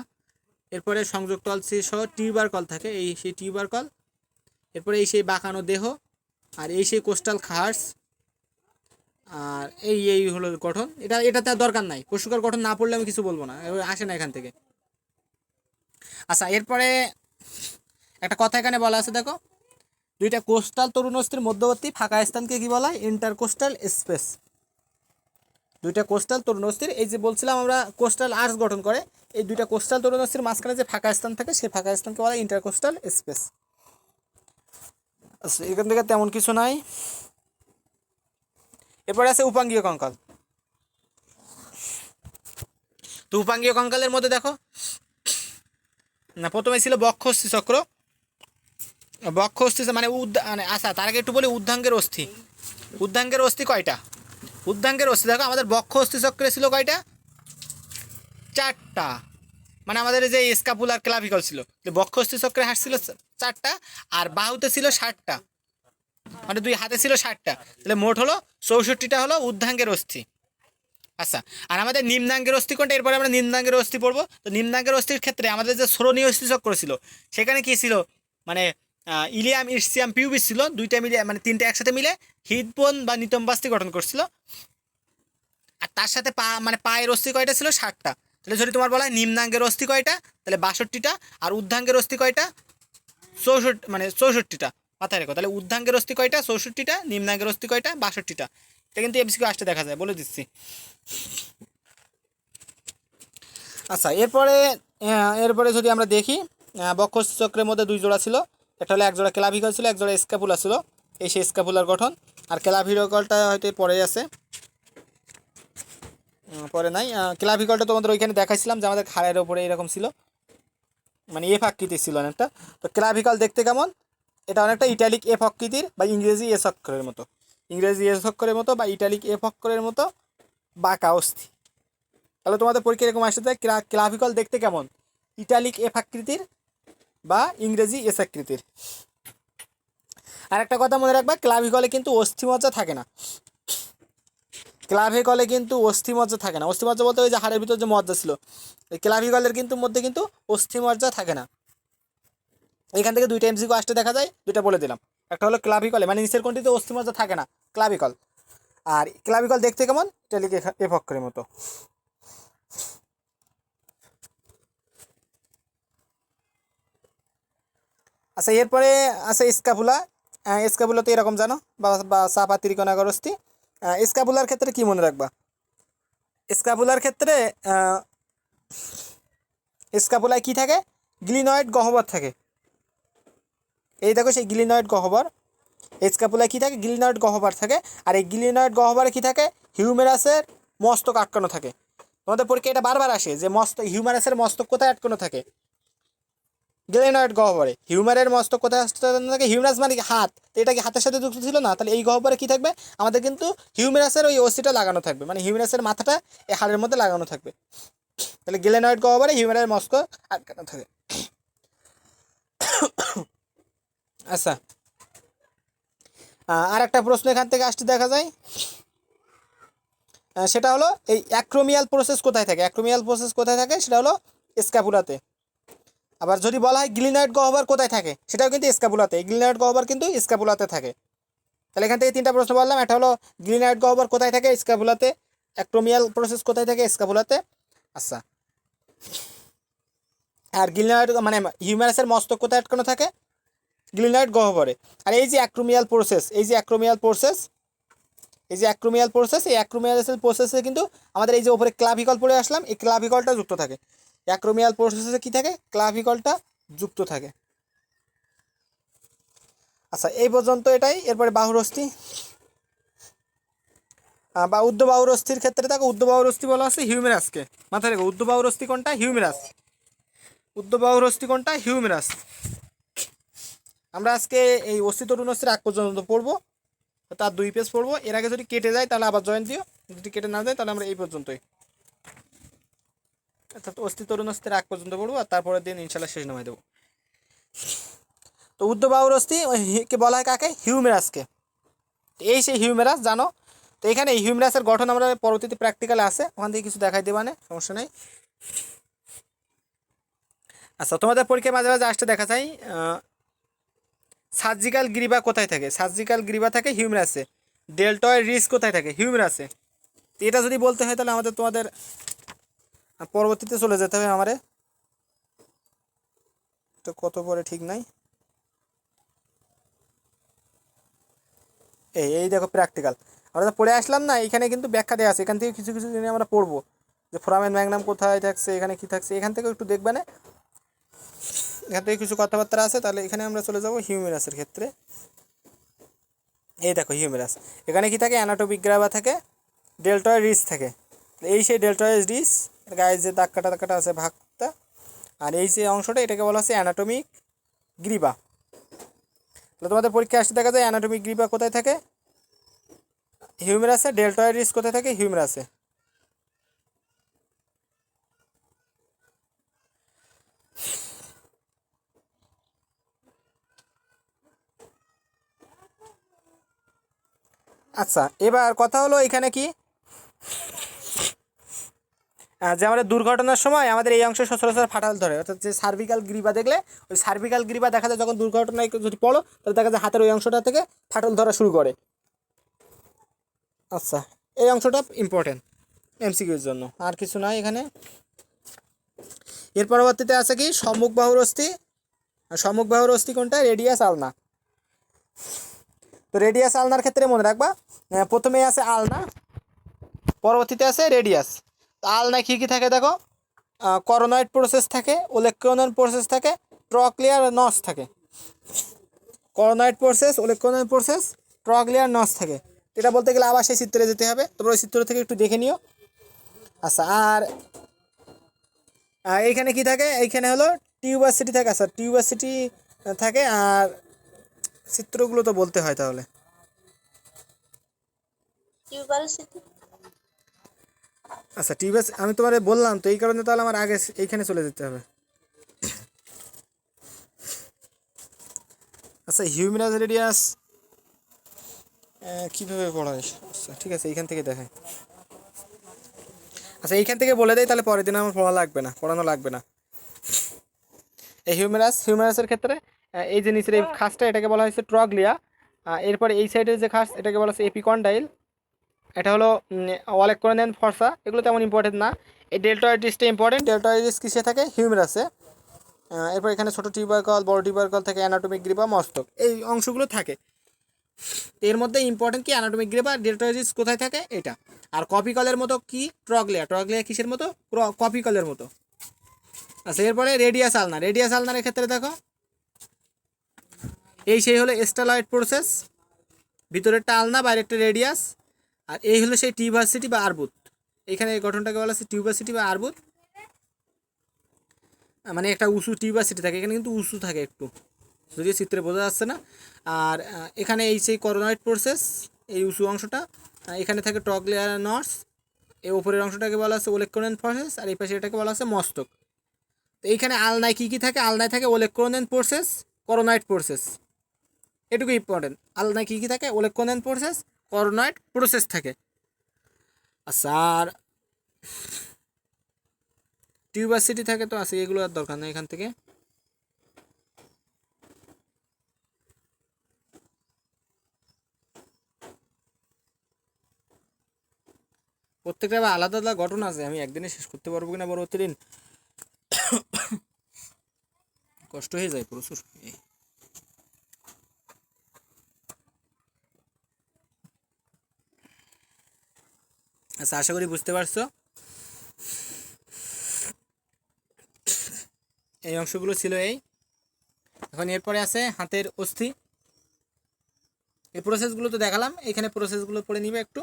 A: এরপরে সংযোগ তল সহ টিউবার কল থাকে, এই সেই টিউবার কল। এরপরে এই সেই বাঁকানো দেহ, আর এই সেই কোস্টাল খার্স, আর এই হলো গঠন। এটাতে আর দরকার নাই, পশুকার গঠন না পড়লে আমি কিছু বলবো না, আসে না এখান থেকে। আচ্ছা, এরপরে একটা কথা এখানে বলা আছে, দেখো দুইটা কোস্টাল তরুণস্থির মধ্যবর্তী ফাঁকা স্থানকে কি বলা হয়? Intercostal space. দুইটা কোস্টাল তরুণস্থির, এই যে বলছিলাম আমরা কোস্টাল আর্চ গঠন করে, এই দুইটা কোস্টাল তরুণস্থির মাঝখানে যে ফাঁকা স্থান থাকে সেই ফাঁকা স্থানকে বলা হয় ইন্টারকোস্টাল স্পেস। আচ্ছা, এখান থেকে তেমন কিছু নাই। এরপরে আছে উপাঙ্গীয় কঙ্কাল। তো উপাঙ্গীয় কঙ্কালের মধ্যে দেখো না, প্রথমে ছিল বক্ষ অস্থি চক্র, বক্ষ অস্থি মানে আচ্ছা তার আগে একটু বলি উদ্ধাঙ্গের অস্থি। উদ্ধাঙ্গের অস্থি কয়টা? উদ্ধাঙ্গের অস্থি দেখো আমাদের বক্ষ অস্থি চক্রে ছিল কয়টা? 4টা। মানে আমাদের যে স্ক্যাপুলার ক্লাভিকল ছিল, বক্ষ অস্থি চক্রে হাঁস ছিল 4টা, আর বাহুতে ছিল 60টা, মানে 2 হাতে ছিল 60টা, তাহলে মোট হলো 64টা হলো উদ্ধাঙ্গের অস্থি। আচ্ছা, আর আমাদের নিম্নাঙ্গের অস্থি কোনটা? এরপরে আমরা নিম্নাঙ্গের অস্থি পড়বো। তো নিম্নাঙ্গের অস্থির ক্ষেত্রে আমাদের যে শ্রোণীয় অস্থি চক্র ছিল সেখানে কি ছিল? মানে ইলিয়াম, ইসিয়াম, পিউবিস ছিল, 2টা মিলে মানে 3টা একসাথে মিলে হৃদবোন বা নিতম্বাস্তি গঠন করছিল। আর তার সাথে মানে পায়ের অস্থি কয়টা ছিল? 60টা। তাহলে যদি তোমার বলা হয় নিম্নাঙ্গের অস্থি কয়টা, তাহলে 62টা, আর উদ্ধাঙ্গের অস্থি কয়টা? 64টা। মাথায় রেখো, তাহলে উদ্ধাঙ্গের অস্থি কয়টা? 64টা, নিম্নাঙ্গের অস্থি কয়টা? 62টা। এটা কিন্তু এমসিকিউ আসতে দেখা যায়, বলে দিচ্ছি। আচ্ছা, এরপরে যদি আমরা দেখি, বক্ষ চক্রের মধ্যে 2 জোড়া ছিল, একটা হলো 1 জোড়া ক্লাভিকল ছিল, 1 জোড়া স্ক্যাপুলা ছিল, এই সেই স্ক্যাপুলার গঠন। আর ক্লাভিকলটা হয়তো পরে আছে, পরে নাই। ক্লাভিকলটা তোমাদের ওইখানে দেখাইছিলাম যে আমাদের ঘাড়ের ওপরে এরকম ছিল, মানে এফ আকৃতির ছিল অনেকটা। তো ক্লাভিকল দেখতে কেমন? এটা অনেকটা ইটালিক এফ আকৃতির বা ইংরেজি এস অক্ষরের মতো, ইংরেজি এস অক্ষরের মতো বা ইটালিক এফ অক্ষরের মতো বাঁকা অস্থি। তাহলে তোমাদের পরীক্ষা এরকম আসতে চায় ক্লাভিকল দেখতে কেমন? ইটালিক এফ আকৃতির বা ইংরেজি এস আকৃতির। আর একটা কথা মনে রাখবা, ক্লাভিকলে কিন্তু অস্থিমজ্জা থাকে না। ক্লাভিকলে কিন্তু অস্থিমজ্জা থাকে না। অস্থিমজ্জা বলতে ওই যে হাড়ের ভিতর যে মজ্জা ছিল, এই ক্লাভিকলের কিন্তু মধ্যে কিন্তু অস্থিমজ্জা থাকে না। এখান থেকে 2টা এমসিকিউ আসতে দেখা যায়, 2টা বলে দিলাম। একটা হলো ক্লাভিকলে মানে নিচের কোনটিতে অস্থিমজ্জা থাকে না, ক্লাভিকল। আর ক্লাভিকল দেখতে কেমন? ইটালিক এফ অক্ষরের মতো। আচ্ছা এরপরে আছে স্ক্যাপুলা। স্ক্যাপুলা তো এরকম জানো, বা চাপা ত্রিকোণাকার অস্থি। স্ক্যাপুলার ক্ষেত্রে কি মনে রাখবা? স্ক্যাপুলার ক্ষেত্রে স্ক্যাপুলায় কি থাকে? গ্লিনয়েড গহ্বর থাকে। এই দেখো সেই গ্লিনয়েড গহ্বর। স্ক্যাপুলায় কী থাকে? গ্লিনয়েড গহ্বর থাকে। আর এই গ্লিনয়েড গহ্বরে কী থাকে? হিউমেরাসের মস্তক আটকানো থাকে। তোমাদের পরীক্ষা এটা বারবার আসে যে হিউমেরাসের মস্তক কোথায় আটকানো থাকে? গ্লিনয়েড গহ্বরে। হিউমারের মস্তক কোথায় আটকানো থাকে? হিউমেরাস মানে কি হাত, তো এটা কি হাতের সাথে যুক্ত ছিল না? তাহলে এই গহ্বরে কী থাকবে? আমাদের কিন্তু হিউমেরাসের ওই অস্থিটা লাগানো থাকবে, মানে হিউমেরাসের মাথাটা এই হাড়ের মধ্যে লাগানো থাকবে। তাহলে গ্লিনয়েড গহ্বরে হিউমেরাসের মস্তক আটকানো থাকে। আচ্ছা, আর একটা প্রশ্ন এখান থেকে আসতে দেখা যায়, সেটা হলো এই অ্যাক্রোমিয়াল প্রসেস কোথায় থাকে? অ্যাক্রোমিয়াল প্রসেস কোথায় থাকে? সেটা হলো স্ক্যাপুলাতে। আবার যদি বলা হয় গ্লিনয়েড গহ্বর কোথায় থাকে, সেটাও কিন্তু স্ক্যাপুলাতে। গ্লিনয়েড গহ্বর কিন্তু স্ক্যাপুলাতে থাকে। তাহলে এখান থেকে তিনটা প্রশ্ন বললাম। একটা হলো গ্লিনয়েড গহ্বর কোথায় থাকে? স্ক্যাপুলাতে। অ্যাক্রোমিয়াল প্রসেস কোথায় থাকে? স্ক্যাপুলাতে। আচ্ছা, আর গ্লিনয়েড মানে হিউম্যারাসের মস্তক কোথায় আটকানো থাকে? গ্লিনয়েড গহ্বরে। আর এই যে অ্যাক্রোমিয়াল প্রসেস, এই অ্যাক্রোমিয়াল প্রসেসে কিন্তু আমাদের এই যে ওপরে ক্লাভিকল পড়ে আসলাম, এই ক্লাভিকলটা যুক্ত থাকে। অ্যাক্রোমিয়াল প্রসেসে কি থাকে? ক্লাভিকলটা যুক্ত থাকে। আচ্ছা, এই পর্যন্ত এটাই। এরপরে বাহুর অস্থি বা ঊর্ধ্ববাহুর অস্থির ক্ষেত্রে দেখো, ঊর্ধ্ববাহুর অস্থি বলা আছে হিউমেরাসকে। মাথায় রেখো, ঊর্ধ্ববাহুর অস্থি কোনটা? হিউমেরাস। ঊর্ধ্ববাহুর অস্থি কোনটা? হিউমেরাস। আমরা আজকে এই অস্থি তরুণ অস্থির আগ পর্যন্ত পড়বো, তার 2 পেজ পড়বো। এর আগে যদি কেটে যায় তাহলে আবার জয়েন দিও, যদি কেটে না যায় তাহলে আমরা এই পর্যন্তই, অর্থাৎ অস্থি তরুণ অস্থির আগ পর্যন্ত পড়বো, আর তারপরের দিন ইনশাল্লাহ শেষ নামাই দেবো। তো ঊর্ধ্ববাহুর অস্থি কে বলা হয় কাকে? হিউমেরাসকে। এই সেই হিউমেরাস জানো। তো এখানে এই হিউমেরাসের গঠন আমরা পরবর্তীতে প্র্যাকটিক্যালে আসে, ওখান থেকে কিছু দেখাই দেবানে, সমস্যা নেই। আচ্ছা, তোমাদের পরীক্ষায় মাঝে মাঝে আসতে দেখা যায় সার্জিক্যাল গ্রিবা কোথায় থাকে? সার্জিক্যাল গ্রিবা থাকে হিউমেরাসে। ডেল্টয়েড রিস কোথায় থাকে? হিউমেরাসে। তো এটা যদি বলতে হয় তাহলে তোমাদের পরবর্তীতে চলে যেতে হবে। আমারে তো কত পরে ঠিক নাই। এই দেখো প্র্যাকটিক্যাল আমরা পড়ে আসলাম না, এখানে কিন্তু ব্যাখ্যা দেওয়া আছে। এখান থেকে কিছু কিছু জিনিস আমরা পড়বো, যে ফোরামেন ম্যাগনাম কোথায় থাকছে, এখানে কি থাকছে, এখান থেকেও একটু দেখবে না। এখান থেকে কিছু কথাবার্তা আছে। তাহলে এখানে আমরা চলে যাব হিউমেরাসের ক্ষেত্রে। এই দেখো হিউমেরাস, এখানে কি থাকে? অ্যানাটোমিক গ্রাভা থাকে, ডেল্টয়েড রিস থাকে। এই সেই ডেল্টয়েড রিস, গায়ে যে দাগ কাটা আছে ভাগটা, আর এই যে অংশটা, এটাকে বলা হচ্ছে অ্যানাটমিক গ্রিবা। তাহলে তোমাদের পরীক্ষায় আসতে দেখা যায় অ্যানাটমিক গ্রিবা কোথায় থাকে? হিউমেরাসে। ডেল্টয়েড রিস কোথায় থাকে? হিউমেরাসে। আচ্ছা, এবার কথা হলো এখানে কি, যে আমাদের দুর্ঘটনার সময় আমাদের এই অংশে সচরাচর ফাটল ধরে, অর্থাৎ যে সার্ভিক্যাল গ্রিবা দেখলে, ওই সার্ভিক্যাল গ্রিবা দেখা যায় যখন দুর্ঘটনায় যদি পড়ো, তাহলে দেখা যায় হাতের ওই অংশটা থেকে ফাটল ধরা শুরু করে। আচ্ছা, এই অংশটা ইম্পর্টেন্ট এমসিকিউর জন্য, আর কিছু নয় এখানে। এর পরবর্তীতে আছে কি? সম্মুখ বাহুর অস্থি। সম্মুখ বাহুর অস্থি কোনটা? রেডিয়াস আলনা। তো রেডিয়াস আলনার ক্ষেত্রে মনে রাখবা, প্রথমে আছে আলনা, পরবর্তীতে আছে রেডিয়াস। তো আলনায় কী কী থাকে দেখো, করোনয়েড প্রসেস থাকে, ওলেক্রোনয়েড প্রসেস থাকে, ট্রক্লিয়ার নস থাকে। করোনয়েড প্রসেস, ওলেক্রোনয়েড প্রসেস, ট্রক্লিয়ার নস থাকে। এটা বলতে গেলে আবার সেই চিত্রে যেতে হবে, তোমরা ওই চিত্র থেকে একটু দেখে নিও। আচ্ছা, আর এইখানে কি থাকে? এইখানে হলো টিউবাসিটি থাকে। আচ্ছা, টিউবাসিটি থাকে। আর চিত্রগুলো তো বলতে হয় তাহলে। আচ্ছা, টিউবাস আমি তোমার বললাম তো, এই কারণে তাহলে আমার আগে এইখানে চলে যেতে হবে। আচ্ছা, হিউমেরাস রেডিয়াস কীভাবে পড়ায়? আচ্ছা ঠিক আছে, এইখান থেকে দেখায়। আচ্ছা, এইখান থেকে বলে দেয়, তাহলে পরের দিন আমার পড়ানো লাগবে না। এই হিউমেরাসের ক্ষেত্রে এই যে নিচের এই খাসটা, এটাকে বলা হয়েছে ট্রগলিয়া। এরপরে এই সাইডের যে খাস, এটাকে বলা হচ্ছে এপিকন্ডাইল। এটা হলো ওলেক্রোনিয়ান ফর্সা। এগুলো তেমন ইম্পর্টেন্ট না। এই ডেল্টয়েড রিসটা ইম্পর্টেন্ট। ডেল্টয়েড রিস কিসে থাকে? হিউমেরাসে। এরপর এখানে ছোটো টিউবারকল, বড় টিউবারকল থাকে, অ্যানাটমিক গ্রিপা, মস্তক, এই অংশগুলো থাকে। এর মধ্যে ইম্পর্টেন্ট কি, অ্যানাটমিক গ্রিপা ডেল্টোইডিস কোথায় থাকে এটা। আর কপিকলের মতো কি, ট্রগলিয়া, ট্রগলিয়া কিসের মতো, কপিকলের মতো। আচ্ছা, এরপরে রেডিয়াস আলনা, রেডিয়াস আলনার ক্ষেত্রে দেখো এই সেই হলো স্টেলয়েড প্রসেস, ভিতরেরটা আলনা, বাইরেরটা রেডিয়াস। আর এই হলো সেই টিউবাসিটি বা আরবুত। এখানে এই গঠনটাকে বলা হচ্ছে টিউবাসিটি বা আরবুত, মানে একটা উঁচু টিউবাসিটি থাকে, এখানে কিন্তু উঁচু থাকে একটু, যদিও চিত্রে বোঝা যাচ্ছে না। আর এখানে এই সেই করোনয়েড প্রসেস, এই উঁচু অংশটা, এখানে থাকে ট্রগলিয়ার নটস, এই উপরের অংশটাকে বলা হচ্ছে ওলেক্টোনেন প্রসেস, আর এই পাশে এটাকে বলা হচ্ছে মস্তক। তো এইখানে আলনায় কী কী থাকে, আলনায় থাকে ওলেক্টোনেন প্রসেস, করোনয়েড প্রসেস, এটুকু ইম্পর্টেন্ট। আলনায় কী কী থাকে, ওলেক্টোনেন প্রসেস, করোনয়েড প্রসেস থাকে। আচ্ছা, আর টিউবাসিটি থাকে তো আছে, এগুলো আর দরকার নেই এখান থেকে। প্রত্যেকটা আবার আলাদা আলাদা ঘটনা আছে, আমি একদিনে শেষ করতে পারবো কিনা পরবর্তী দিন কষ্ট হয়ে যায় প্রচুর। আচ্ছা, আশা করি বুঝতে পারছো। এই অংশগুলো ছিল এই। এখন এরপরে আছে হাতের অস্থি। এই প্রসেসগুলো তো দেখালাম, এখানে প্রসেসগুলো পড়ে নিবে একটু,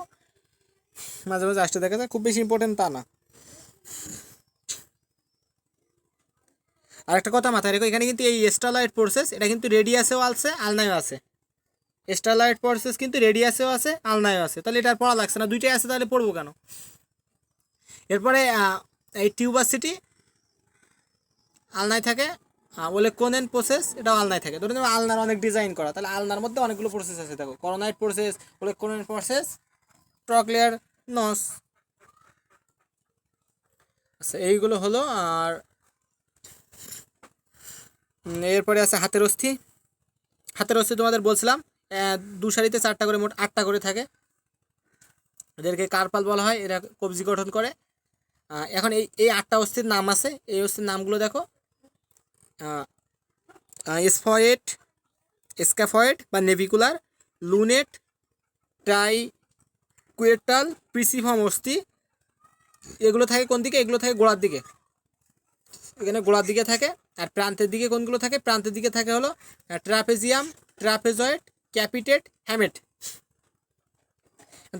A: মাঝে মাঝে আসতে দেখা যায়, খুব বেশি ইম্পর্টেন্ট তা না। আর একটা কথা মাথায় রেখো, এখানে কিন্তু এই স্টেলয়েড প্রসেস, এটা কিন্তু রেডিয়াসেও আছে, আলনায়ও আছে। স্টেলয়েড প্রসেস কিন্তু রেডিয়াসেও আছে, আলনায়ও আছে, তাহলে এটা আর পড়া লাগছে না, দুইটাই আছে, তাহলে পড়বো কেন। এরপরে এই টিউবাসিটি আলনায় থাকে, ওলেক্টোনেন প্রসেস এটাও আলনায় থাকে। ধরে নেব আলনার অনেক ডিজাইন করা, তাহলে আলনার মধ্যে অনেকগুলো প্রসেস আছে, দেখো করোনয়েড প্রসেস, ওলেক্টোনেন প্রসেস, ট্রগলিয়ার নস। আচ্ছা, এইগুলো হলো। আর এরপরে আছে হাতের অস্থি। হাতের অস্থি তোমাদের বলছিলাম দু সারিতে 4টা করে, মোট 8টা করে থাকে, এদেরকে কার্পাল বলা হয়, এরা কবজি গঠন করে। এখন এই 8টা অস্থির নাম আছে, এই অস্থির নামগুলো দেখো, স্ফয়েড, স্ক্যাফয়েড বা নেভিকুলার, লুনেট, ট্রাইকুয়েটাল, প্রিসিফর্ম অস্থি। এগুলো থাকে কোন দিকে, এগুলো থাকে গোড়ার দিকে, এখানে গোড়ার দিকে থাকে। আর প্রান্তের দিকে কোনগুলো থাকে, প্রান্তের দিকে থাকে হলো ট্রাপেজিয়াম, ট্রাপেজয়েড, ক্যাপিটেট, হ্যামেট।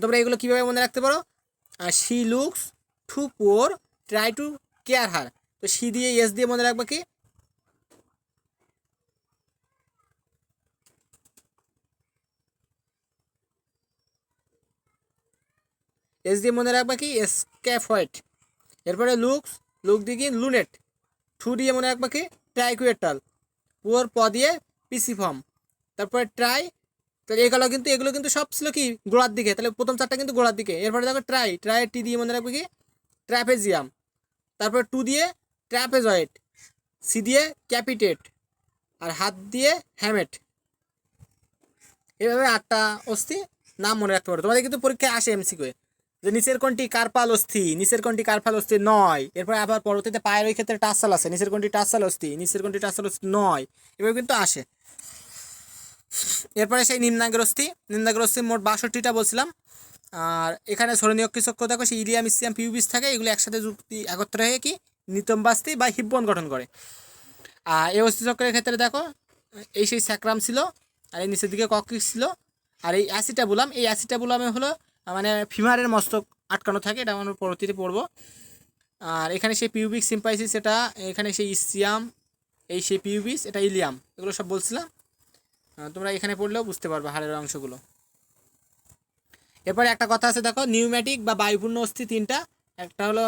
A: তোমরা এগুলো কীভাবে মনে রাখতে পারো, she looks to poor, try to care her. তো শি দিয়ে এস দিয়ে মনে রাখবা কি, এস দিয়ে মনে রাখবা কি, স্ক্যাফয়েড। এরপরে লুকস, লুক দিয়ে কি, লুনেট। টু দিয়ে মনে রাখবা কি, ট্রাইকুয়েটাল। পুয়ার প দিয়ে পিসিফর্ম। তারপরে ট্রাই, তাহলে এগুলো কিন্তু সব ছিল কি গোড়ার দিকে, তাহলে প্রথম 4টা কিন্তু গোড়ার দিকে। এরপরে দেখো ট্রাই টি দিয়ে মনে রাখবে কি, ট্র্যাপেজিয়াম। তারপরে টু দিয়ে ট্র্যাপেজয়েড, সি দিয়ে ক্যাপিটেট, আর হাত দিয়ে হ্যামেট। এভাবে 8টা অস্থি নাম মনে রাখতে পারো। তোমাদের কিন্তু পরীক্ষায় আসে এমসিকিউ যে নিচের কোনটি কার্পাল অস্থি, নিচের কোনটি কার্পাল অস্থি নয়। এরপরে আবার পরবর্তীতে পায়ের ওই ক্ষেত্রে টার্সাল আছে, নিচের কোনটি টার্সাল অস্থি, নিচের কোনটি টার্সাল অস্থি নয়, এভাবে কিন্তু আসে। এরপরে সেই নিম্নাঙ্গের অস্থি, নিম্নাঙ্গের অস্থি মোট 62টা বলছিলাম। আর এখানে স্মরণীয় কিছু দেখো, সেই ইলিয়াম, ইসিয়াম, পিউবিস থাকে, এগুলো একসাথে যুক্তি একত্র হয়ে কি নিতম্বাস্তি বা হিব্বন গঠন করে। আর এই অস্থিচক্রের ক্ষেত্রে দেখো এই সেই স্যাক্রাম ছিল, আর এই নিচের দিকে কক্সিস ছিল, আর এই অ্যাসিটাবুলাম, এই অ্যাসিটাবুলামে হলো মানে ফিমারের মস্তক আটকানো থাকে, এটা আমরা পরবর্তীতে পড়বো। আর এখানে সেই পিউবিক সিম্পাইসিস, এটা এখানে সেই ইসিয়াম, এই সেই পিউবিস, এটা ইলিয়াম, এগুলো সব বলছিলাম, তোমরা এখানে পড়লেও বুঝতে পারবে হাড়ের অংশগুলো। এরপরে একটা কথা আছে দেখো, নিউম্যাটিক বা বায়ুপূর্ণ অস্থি 3টা, একটা হলো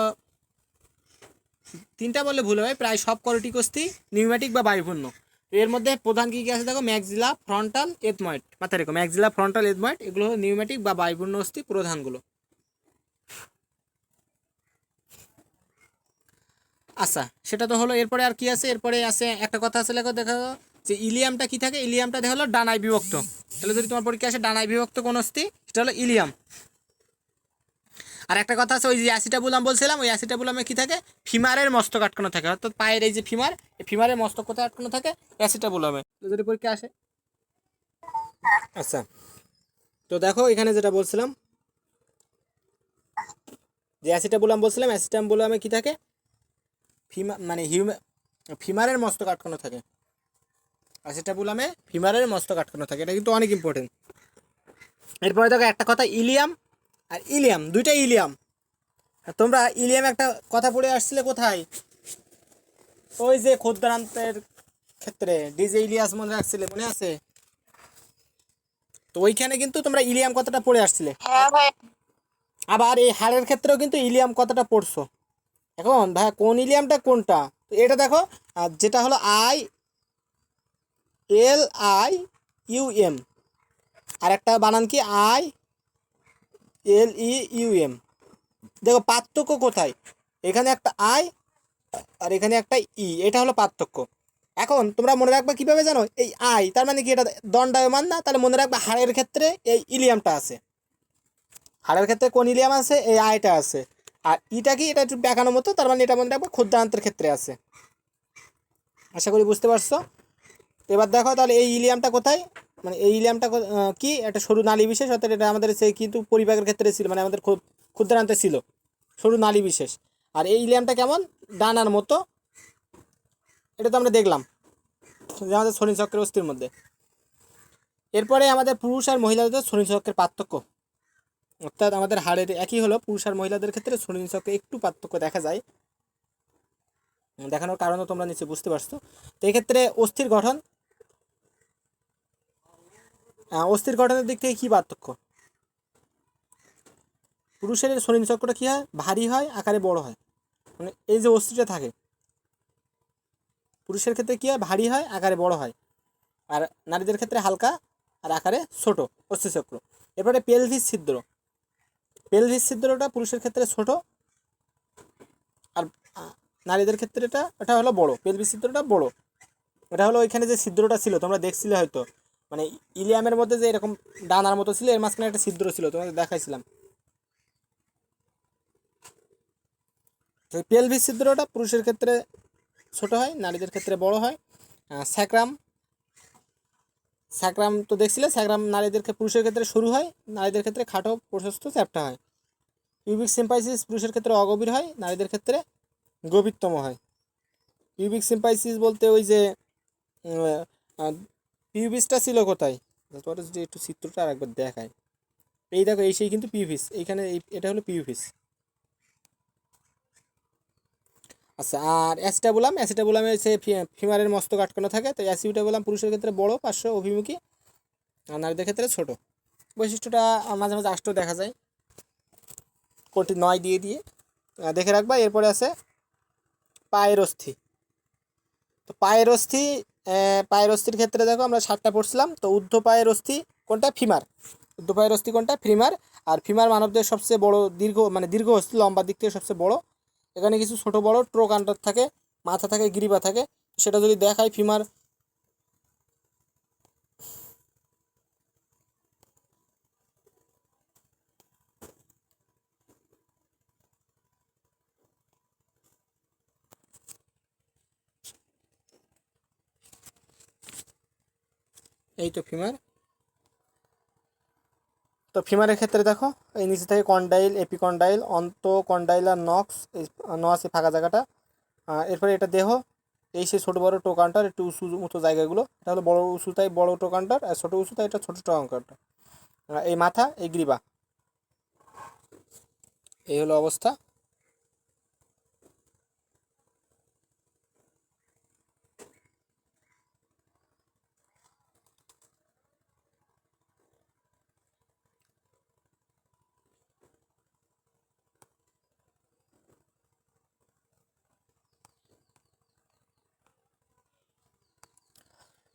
A: 3টা বললে ভুল হবে, প্রায় সব করটিক অস্থি নিউম্যাটিক বা বায়ুপূর্ণ। এর মধ্যে প্রধান কী কী আছে দেখো, ম্যাক্সিলা, ফ্রন্টাল, এথময়েড। মাথায় রেখো, ম্যাক্সিলা, ফ্রন্টাল, এথময়েড, এগুলো হলো নিউম্যাটিক বা বায়ুপূর্ণ অস্থি প্রধানগুলো। আচ্ছা, সেটা তো হলো। এরপরে আর কি আছে, এরপরে আছে একটা কথা আছে লেখো, দেখো যে ইলিয়ামটা কি থাকে, ইলিয়ামটা দেখো হলো ডানায় বিভক্ত। তাহলে যদি তোমার পরীক্ষা আসে ডানায় বিভক্ত কোন অস্থি, সেটা হলো ইলিয়াম। আর একটা কথা আছে, ওই যে অ্যাসিটাবুলাম বলছিলাম, ওই অ্যাসিটাবুলামে কি থাকে, ফিমারের মস্তক আটকানো থাকে, অর্থাৎ পায়ের এই যে ফিমার, এই ফিমারের মস্তক কোথায় আটকানো থাকে, অ্যাসিটাবুলামে। যদি পরীক্ষা আসে। আচ্ছা, তো দেখো এখানে যেটা বলছিলাম, যে অ্যাসিটাবুলাম বলছিলাম, অ্যাসিটাবুলামে কি থাকে, মানে ফিমারের মস্তক আটকানো থাকে। অ্যাসিটাবুলামে ফিমারের মস্তক আটকানো থাকে, এটা কিন্তু অনেক ইম্পর্টেন্ট। এরপরে দেখো একটা কথা, ইলিয়াম আর ইলিয়াম, দুইটা ইলিয়াম। তোমরা ইলিয়াম একটা কথা পড়ে আসছিলে কোথায়, ওই যে ক্ষুদ্রান্তের ক্ষেত্রে ডিজে ইলিয়াস মনে রাখছিলে, মনে আছে? তো ওইখানে কিন্তু তোমরা ইলিয়াম কথাটা পড়ে আসছিলে। আবার এই হাড়ের ক্ষেত্রেও কিন্তু ইলিয়াম কথাটা পড়ছো। এখন ভাই কোন ইলিয়ামটা কোনটা, তো এটা দেখো, যেটা হলো ILIUM, আর একটা বানান কি ILEUM। দেখো পার্থক্য কোথায়, এখানে একটা আই আর এখানে একটা এটা হলো পার্থক্য। এখন তোমরা মনে রাখবা কিভাবে জানো, এই তার মানে কি, এটা দণ্ডায়মান না, তাহলে মনে রাখবা হাড়ের ক্ষেত্রে এই ইলিয়ামটা আছে, হাড়ের ক্ষেত্রে কোন ইলিয়াম আছে, এই আইটা আছে। আর ইটা কি, এটা একটু বেঁকানোর মতো, তার মানে এটা মনে রাখবা ক্ষুদ্রান্তের ক্ষেত্রে আছে। আশা করি বুঝতে পারছো। এবার দেখো তাহলে এই ইলিয়ামটা কোথায়, মানে এই ইলিয়ামটা কি, একটা সরু নালী বিশেষ, অর্থাৎ এটা আমাদের সেই কিন্তু পরিপাকের ক্ষেত্রে ছিল, মানে আমাদের ক্ষুদ্রান্তে ছিল, সরু নালী বিশেষ। আর এই ইলিয়ামটা কেমন, ডানার মতো, এটা তো আমরা দেখলাম যে আমাদের শনিচক্রের অস্থির মধ্যে। এরপরে আমাদের পুরুষ আর মহিলাদের শনিচক্রের পার্থক্য, অর্থাৎ আমাদের হাড়ের একই হলো, পুরুষ আর মহিলাদের ক্ষেত্রে শনিচক্রে একটু পার্থক্য দেখা যায়, দেখানোর কারণও তোমরা নিশ্চয়ই বুঝতে পারছো। তো এক্ষেত্রে অস্থির গঠনের দিক থেকে কী পার্থক্য, পুরুষের শনিচক্রটা কী হয়, ভারী হয়, আকারে বড় হয়, মানে এই যে অস্থিটা থাকে, পুরুষের ক্ষেত্রে কী হয়, ভারী হয়, আকারে বড় হয়, আর নারীদের ক্ষেত্রে হালকা আর আকারে ছোট অস্থিচক্র। এরপরে পেলভিস ছিদ্রটা পুরুষের ক্ষেত্রে ছোট, আর নারীদের ক্ষেত্রে এটা হলো বড়, পেলভিস ছিদ্রটা বড়। এটা হলো ওইখানে যে ছিদ্রটা ছিল তোমরা দেখছিলে হয়তো, মানে ইলিয়ামের মধ্যে যে এরকম ডানার মতো ছিল, এর মাঝখানে একটা ছিদ্র ছিল, তোমাদের দেখাইছিলাম। তো পেলভিস ছিদ্রটা পুরুষের ক্ষেত্রে ছোট হয়, নারীদের ক্ষেত্রে বড় হয়। স্যাক্রাম তো দেখছিলে, স্যাক্রাম পুরুষের ক্ষেত্রে সরু হয়, নারীদের ক্ষেত্রে খাটো প্রশস্ত চ্যাপ্টা হয়। পিউবিক সিম্পাইসিস পুরুষের ক্ষেত্রে অগভীর হয়, নারীদের ক্ষেত্রে গভীরতম হয়। পিউবিক সিম্পাইসিস বলতে ওই যে পিউবিসটা ছিল কোথায়, তোরা যদি একটু চিত্রটা আর একবার দেখায়, এই দেখো এই সেই কিন্তু পিউবিস, এইখানে এটা হলো পিউবিস। আচ্ছা, আর অ্যাসিটাবুলামে সে ফিমারের মস্তক আটকানো থাকে, তো অ্যাসিটাবুলাম পুরুষের ক্ষেত্রে বড়, পার্শ্ব অভিমুখী, আর নারীদের ক্ষেত্রে ছোট। বৈশিষ্ট্যটা মাঝে মাঝে আসতেও দেখা যায়, কোটি 9 দিয়ে দেখে রাখবা। এরপরে আছে পায়ের অস্থি। তো পায়ের অস্থির ক্ষেত্রে দেখো আমরা 7টা পড়ছিলাম। তো ঊর্ধ্ব পায়ের অস্থি কোনটা, ফিমার। ঊর্ধ্ব পায়ের অস্থি কোনটা, ফিমার। আর ফিমার মানবদের সবচেয়ে বড় দীর্ঘ অস্থি, লম্বার দিক থেকে সবচেয়ে বড়। এখানে কিছু ছোট বড় ট্রোকান্টার থাকে, মাথা থাকে, গ্রীবা থাকে, সেটা যদি দেখায় ফিমার। এই তো ফিমার। তো ফিমারের ক্ষেত্রে দেখো এই নিচে থেকে কন্ডাইল, এপিকন্ডাইল, অন্তকন্ডাইল আর নস এই ফাঁকা জায়গাটা। এরপরে এটা দেহ, এই সে ছোটো বড়ো টোকান্টার, একটু উঁচু মতো জায়গাগুলো, এটা হলো বড় উঁচুতাই বড় টোকান্টার, আর ছোটো উঁচুতাই এটা ছোটো টোকান্টার। এই মাথা, এই গ্রীবা, এই হলো অবস্থা।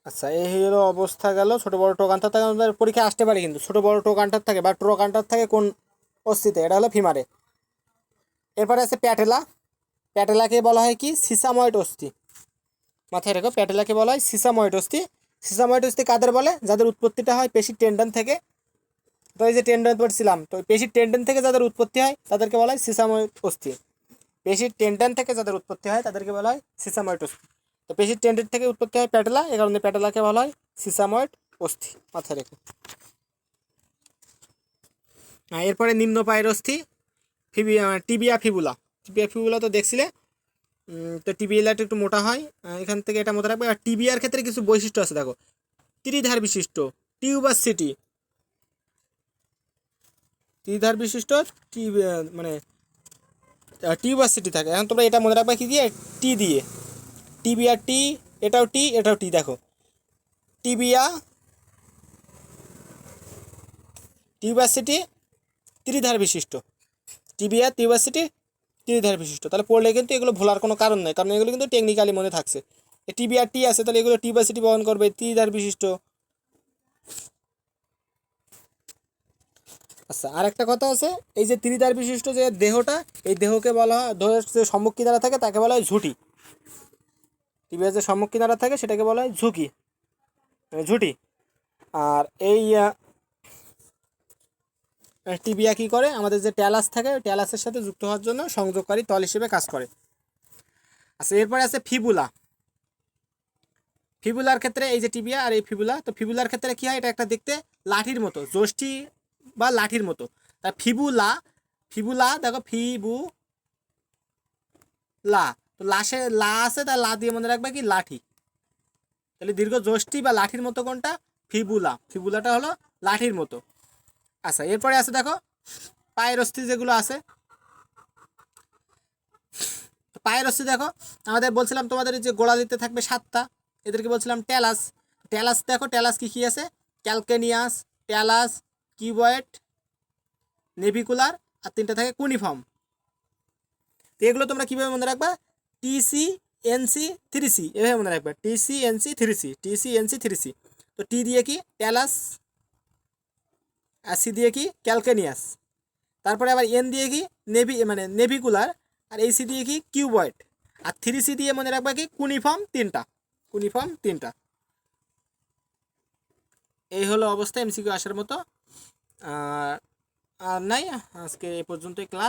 A: আচ্ছা, এই হলো অবস্থা গেল। ছোটো বড়ো টোকান্টার থাকে, আমাদের পরীক্ষায় আসতে পারে কিন্তু, ছোটো বড়ো টোকান্টার থাকে বা ট্রোকান্টার থাকে কোন অস্থিতে, এটা হলো ফিমারে। এরপরে আছে প্যাটেলাকে বলা হয় কি, সিসাময়েড অস্থি। মাথায় রেখো, প্যাটেলাকে বলা হয় সিসাময়েড অস্থি। সিসাময়েড অস্থি কাদের বলে, যাদের উৎপত্তিটা হয় পেশি টেন্ডন থেকে, তো এই যে টেন্ডন পড়ছিলাম, তো পেশির টেন্ডন থেকে যাদের উৎপত্তি হয় তাদেরকে বলা হয় সিসাময়েড অস্থি। পেশির টেন্ডন থেকে যাদের উৎপত্তি হয় তাদেরকে বলা হয় সিসাময়েড অস্থি। তো পেশির টেন্ডন থেকে উৎপত্তি হয় প্যাটেলা, এই কারণে প্যাটেলাকে বলা হয় সিসাময়েড অস্থি, মাথায় রেখে। এরপরে নিম্ন পায়ের অস্থি টিবিয়া ফিবুলা। টিবিয়া ফিবুলা তো দেখছিলে। তো টিবিয়াটা একটু মোটা হয়, এখান থেকে এটা মনে রাখবে। আর টিবিয়ার ক্ষেত্রে কিছু বৈশিষ্ট্য আছে, দেখো ত্রিধার বিশিষ্ট টিউবাসিটি, ত্রিধার বিশিষ্ট মানে টিউবাসিটি থাকে। এখন তোমরা এটা মনে রাখবে কি দিয়ে, টি দিয়ে, টিবিয়া টি, এটাও টি এটাও টি। দেখো টিবিয়া টিউবাসিটি ত্রিধার বিশিষ্ট, টিবিয়া টিউবাসিটি ত্রিধার বিশিষ্ট। তাহলে পড়লে কিন্তু এগুলো ভোলার কোনো কারণ নেই, কারণ এগুলো কিন্তু টেকনিক্যালি মনে থাকছে। টিবিয়া টি আছে তাহলে এগুলো টিউবাসিটি বহন করবে, ত্রিধার বিশিষ্ট। আচ্ছা, আর একটা কথা আছে, এই যে ত্রিধার বিশিষ্ট যে দেহটা, এই দেহকে বলা হয়, দেহের যে সম্মুখ কিনারা থাকে তাকে বলা হয় ঝুঁটি। টিবিয়ার যে সম্মুখ কিনারা থাকে সেটাকে বলা হয় ঝুঁকি, ঝুঁটি। আর এই টিবিয়া কী করে, আমাদের যে ট্যালাস থাকে ওই ট্যালাসের সাথে যুক্ত হওয়ার জন্য সংযোগকারী তল হিসেবে কাজ করে। আচ্ছা, এরপরে আছে ফিবুলা। ফিবুলার ক্ষেত্রে এই যে টিবিয়া আর এই ফিবুলা, তো ফিবুলার ক্ষেত্রে কী হয়, এটা একটা দেখতে লাঠির মতো, যষ্টি বা লাঠির মতো। তা ফিবুলা, ফিবুলা দেখো লা, তো লাশে লা আছে, তার লা দিয়ে মনে রাখবে কি লাঠি। তাহলে দীর্ঘ যষ্টি বা লাঠির মতো কোনটা, ফিবুলা। ফিবুলাটা হলো লাঠির মতো। আচ্ছা, এরপরে আছে দেখো পায়ের অস্থি যেগুলো আছে। পায়ের অস্থি দেখো, আমাদের বলছিলাম তোমাদের যে গোড়ালিতে থাকবে 7টা, এদেরকে বলছিলাম ট্যালাস। ট্যালাস দেখো, ট্যালাস কী কী আছে, ক্যালকেনিয়াস, ট্যালাস, কিউবয়েড, নেভিকুলার, আর 3টা থাকে কুনিফর্ম। তো এগুলো তোমরা কীভাবে মনে রাখবা, টিসি এনসি 3সি, এভাবে মনে রাখবা, টিসি এনসি 3সি, টিসি এনসি 3সি। তো টি দিয়ে কি ট্যালাস, আর সি দিয়ে কি ক্যালকেনিয়াস, তারপরে আবার এন দিয়ে কি নেভিকুলার, আর এই সি দিয়ে কি কিউবয়েড, আর 3সি দিয়ে মনে রাখবা কি কুনিফর্ম 3টা, কুনিফর্ম 3টা। এই হলো অবস্থা এমসিকিউ আসার মতো। আর নাই, আজকে এই পর্যন্তই ক্লাস।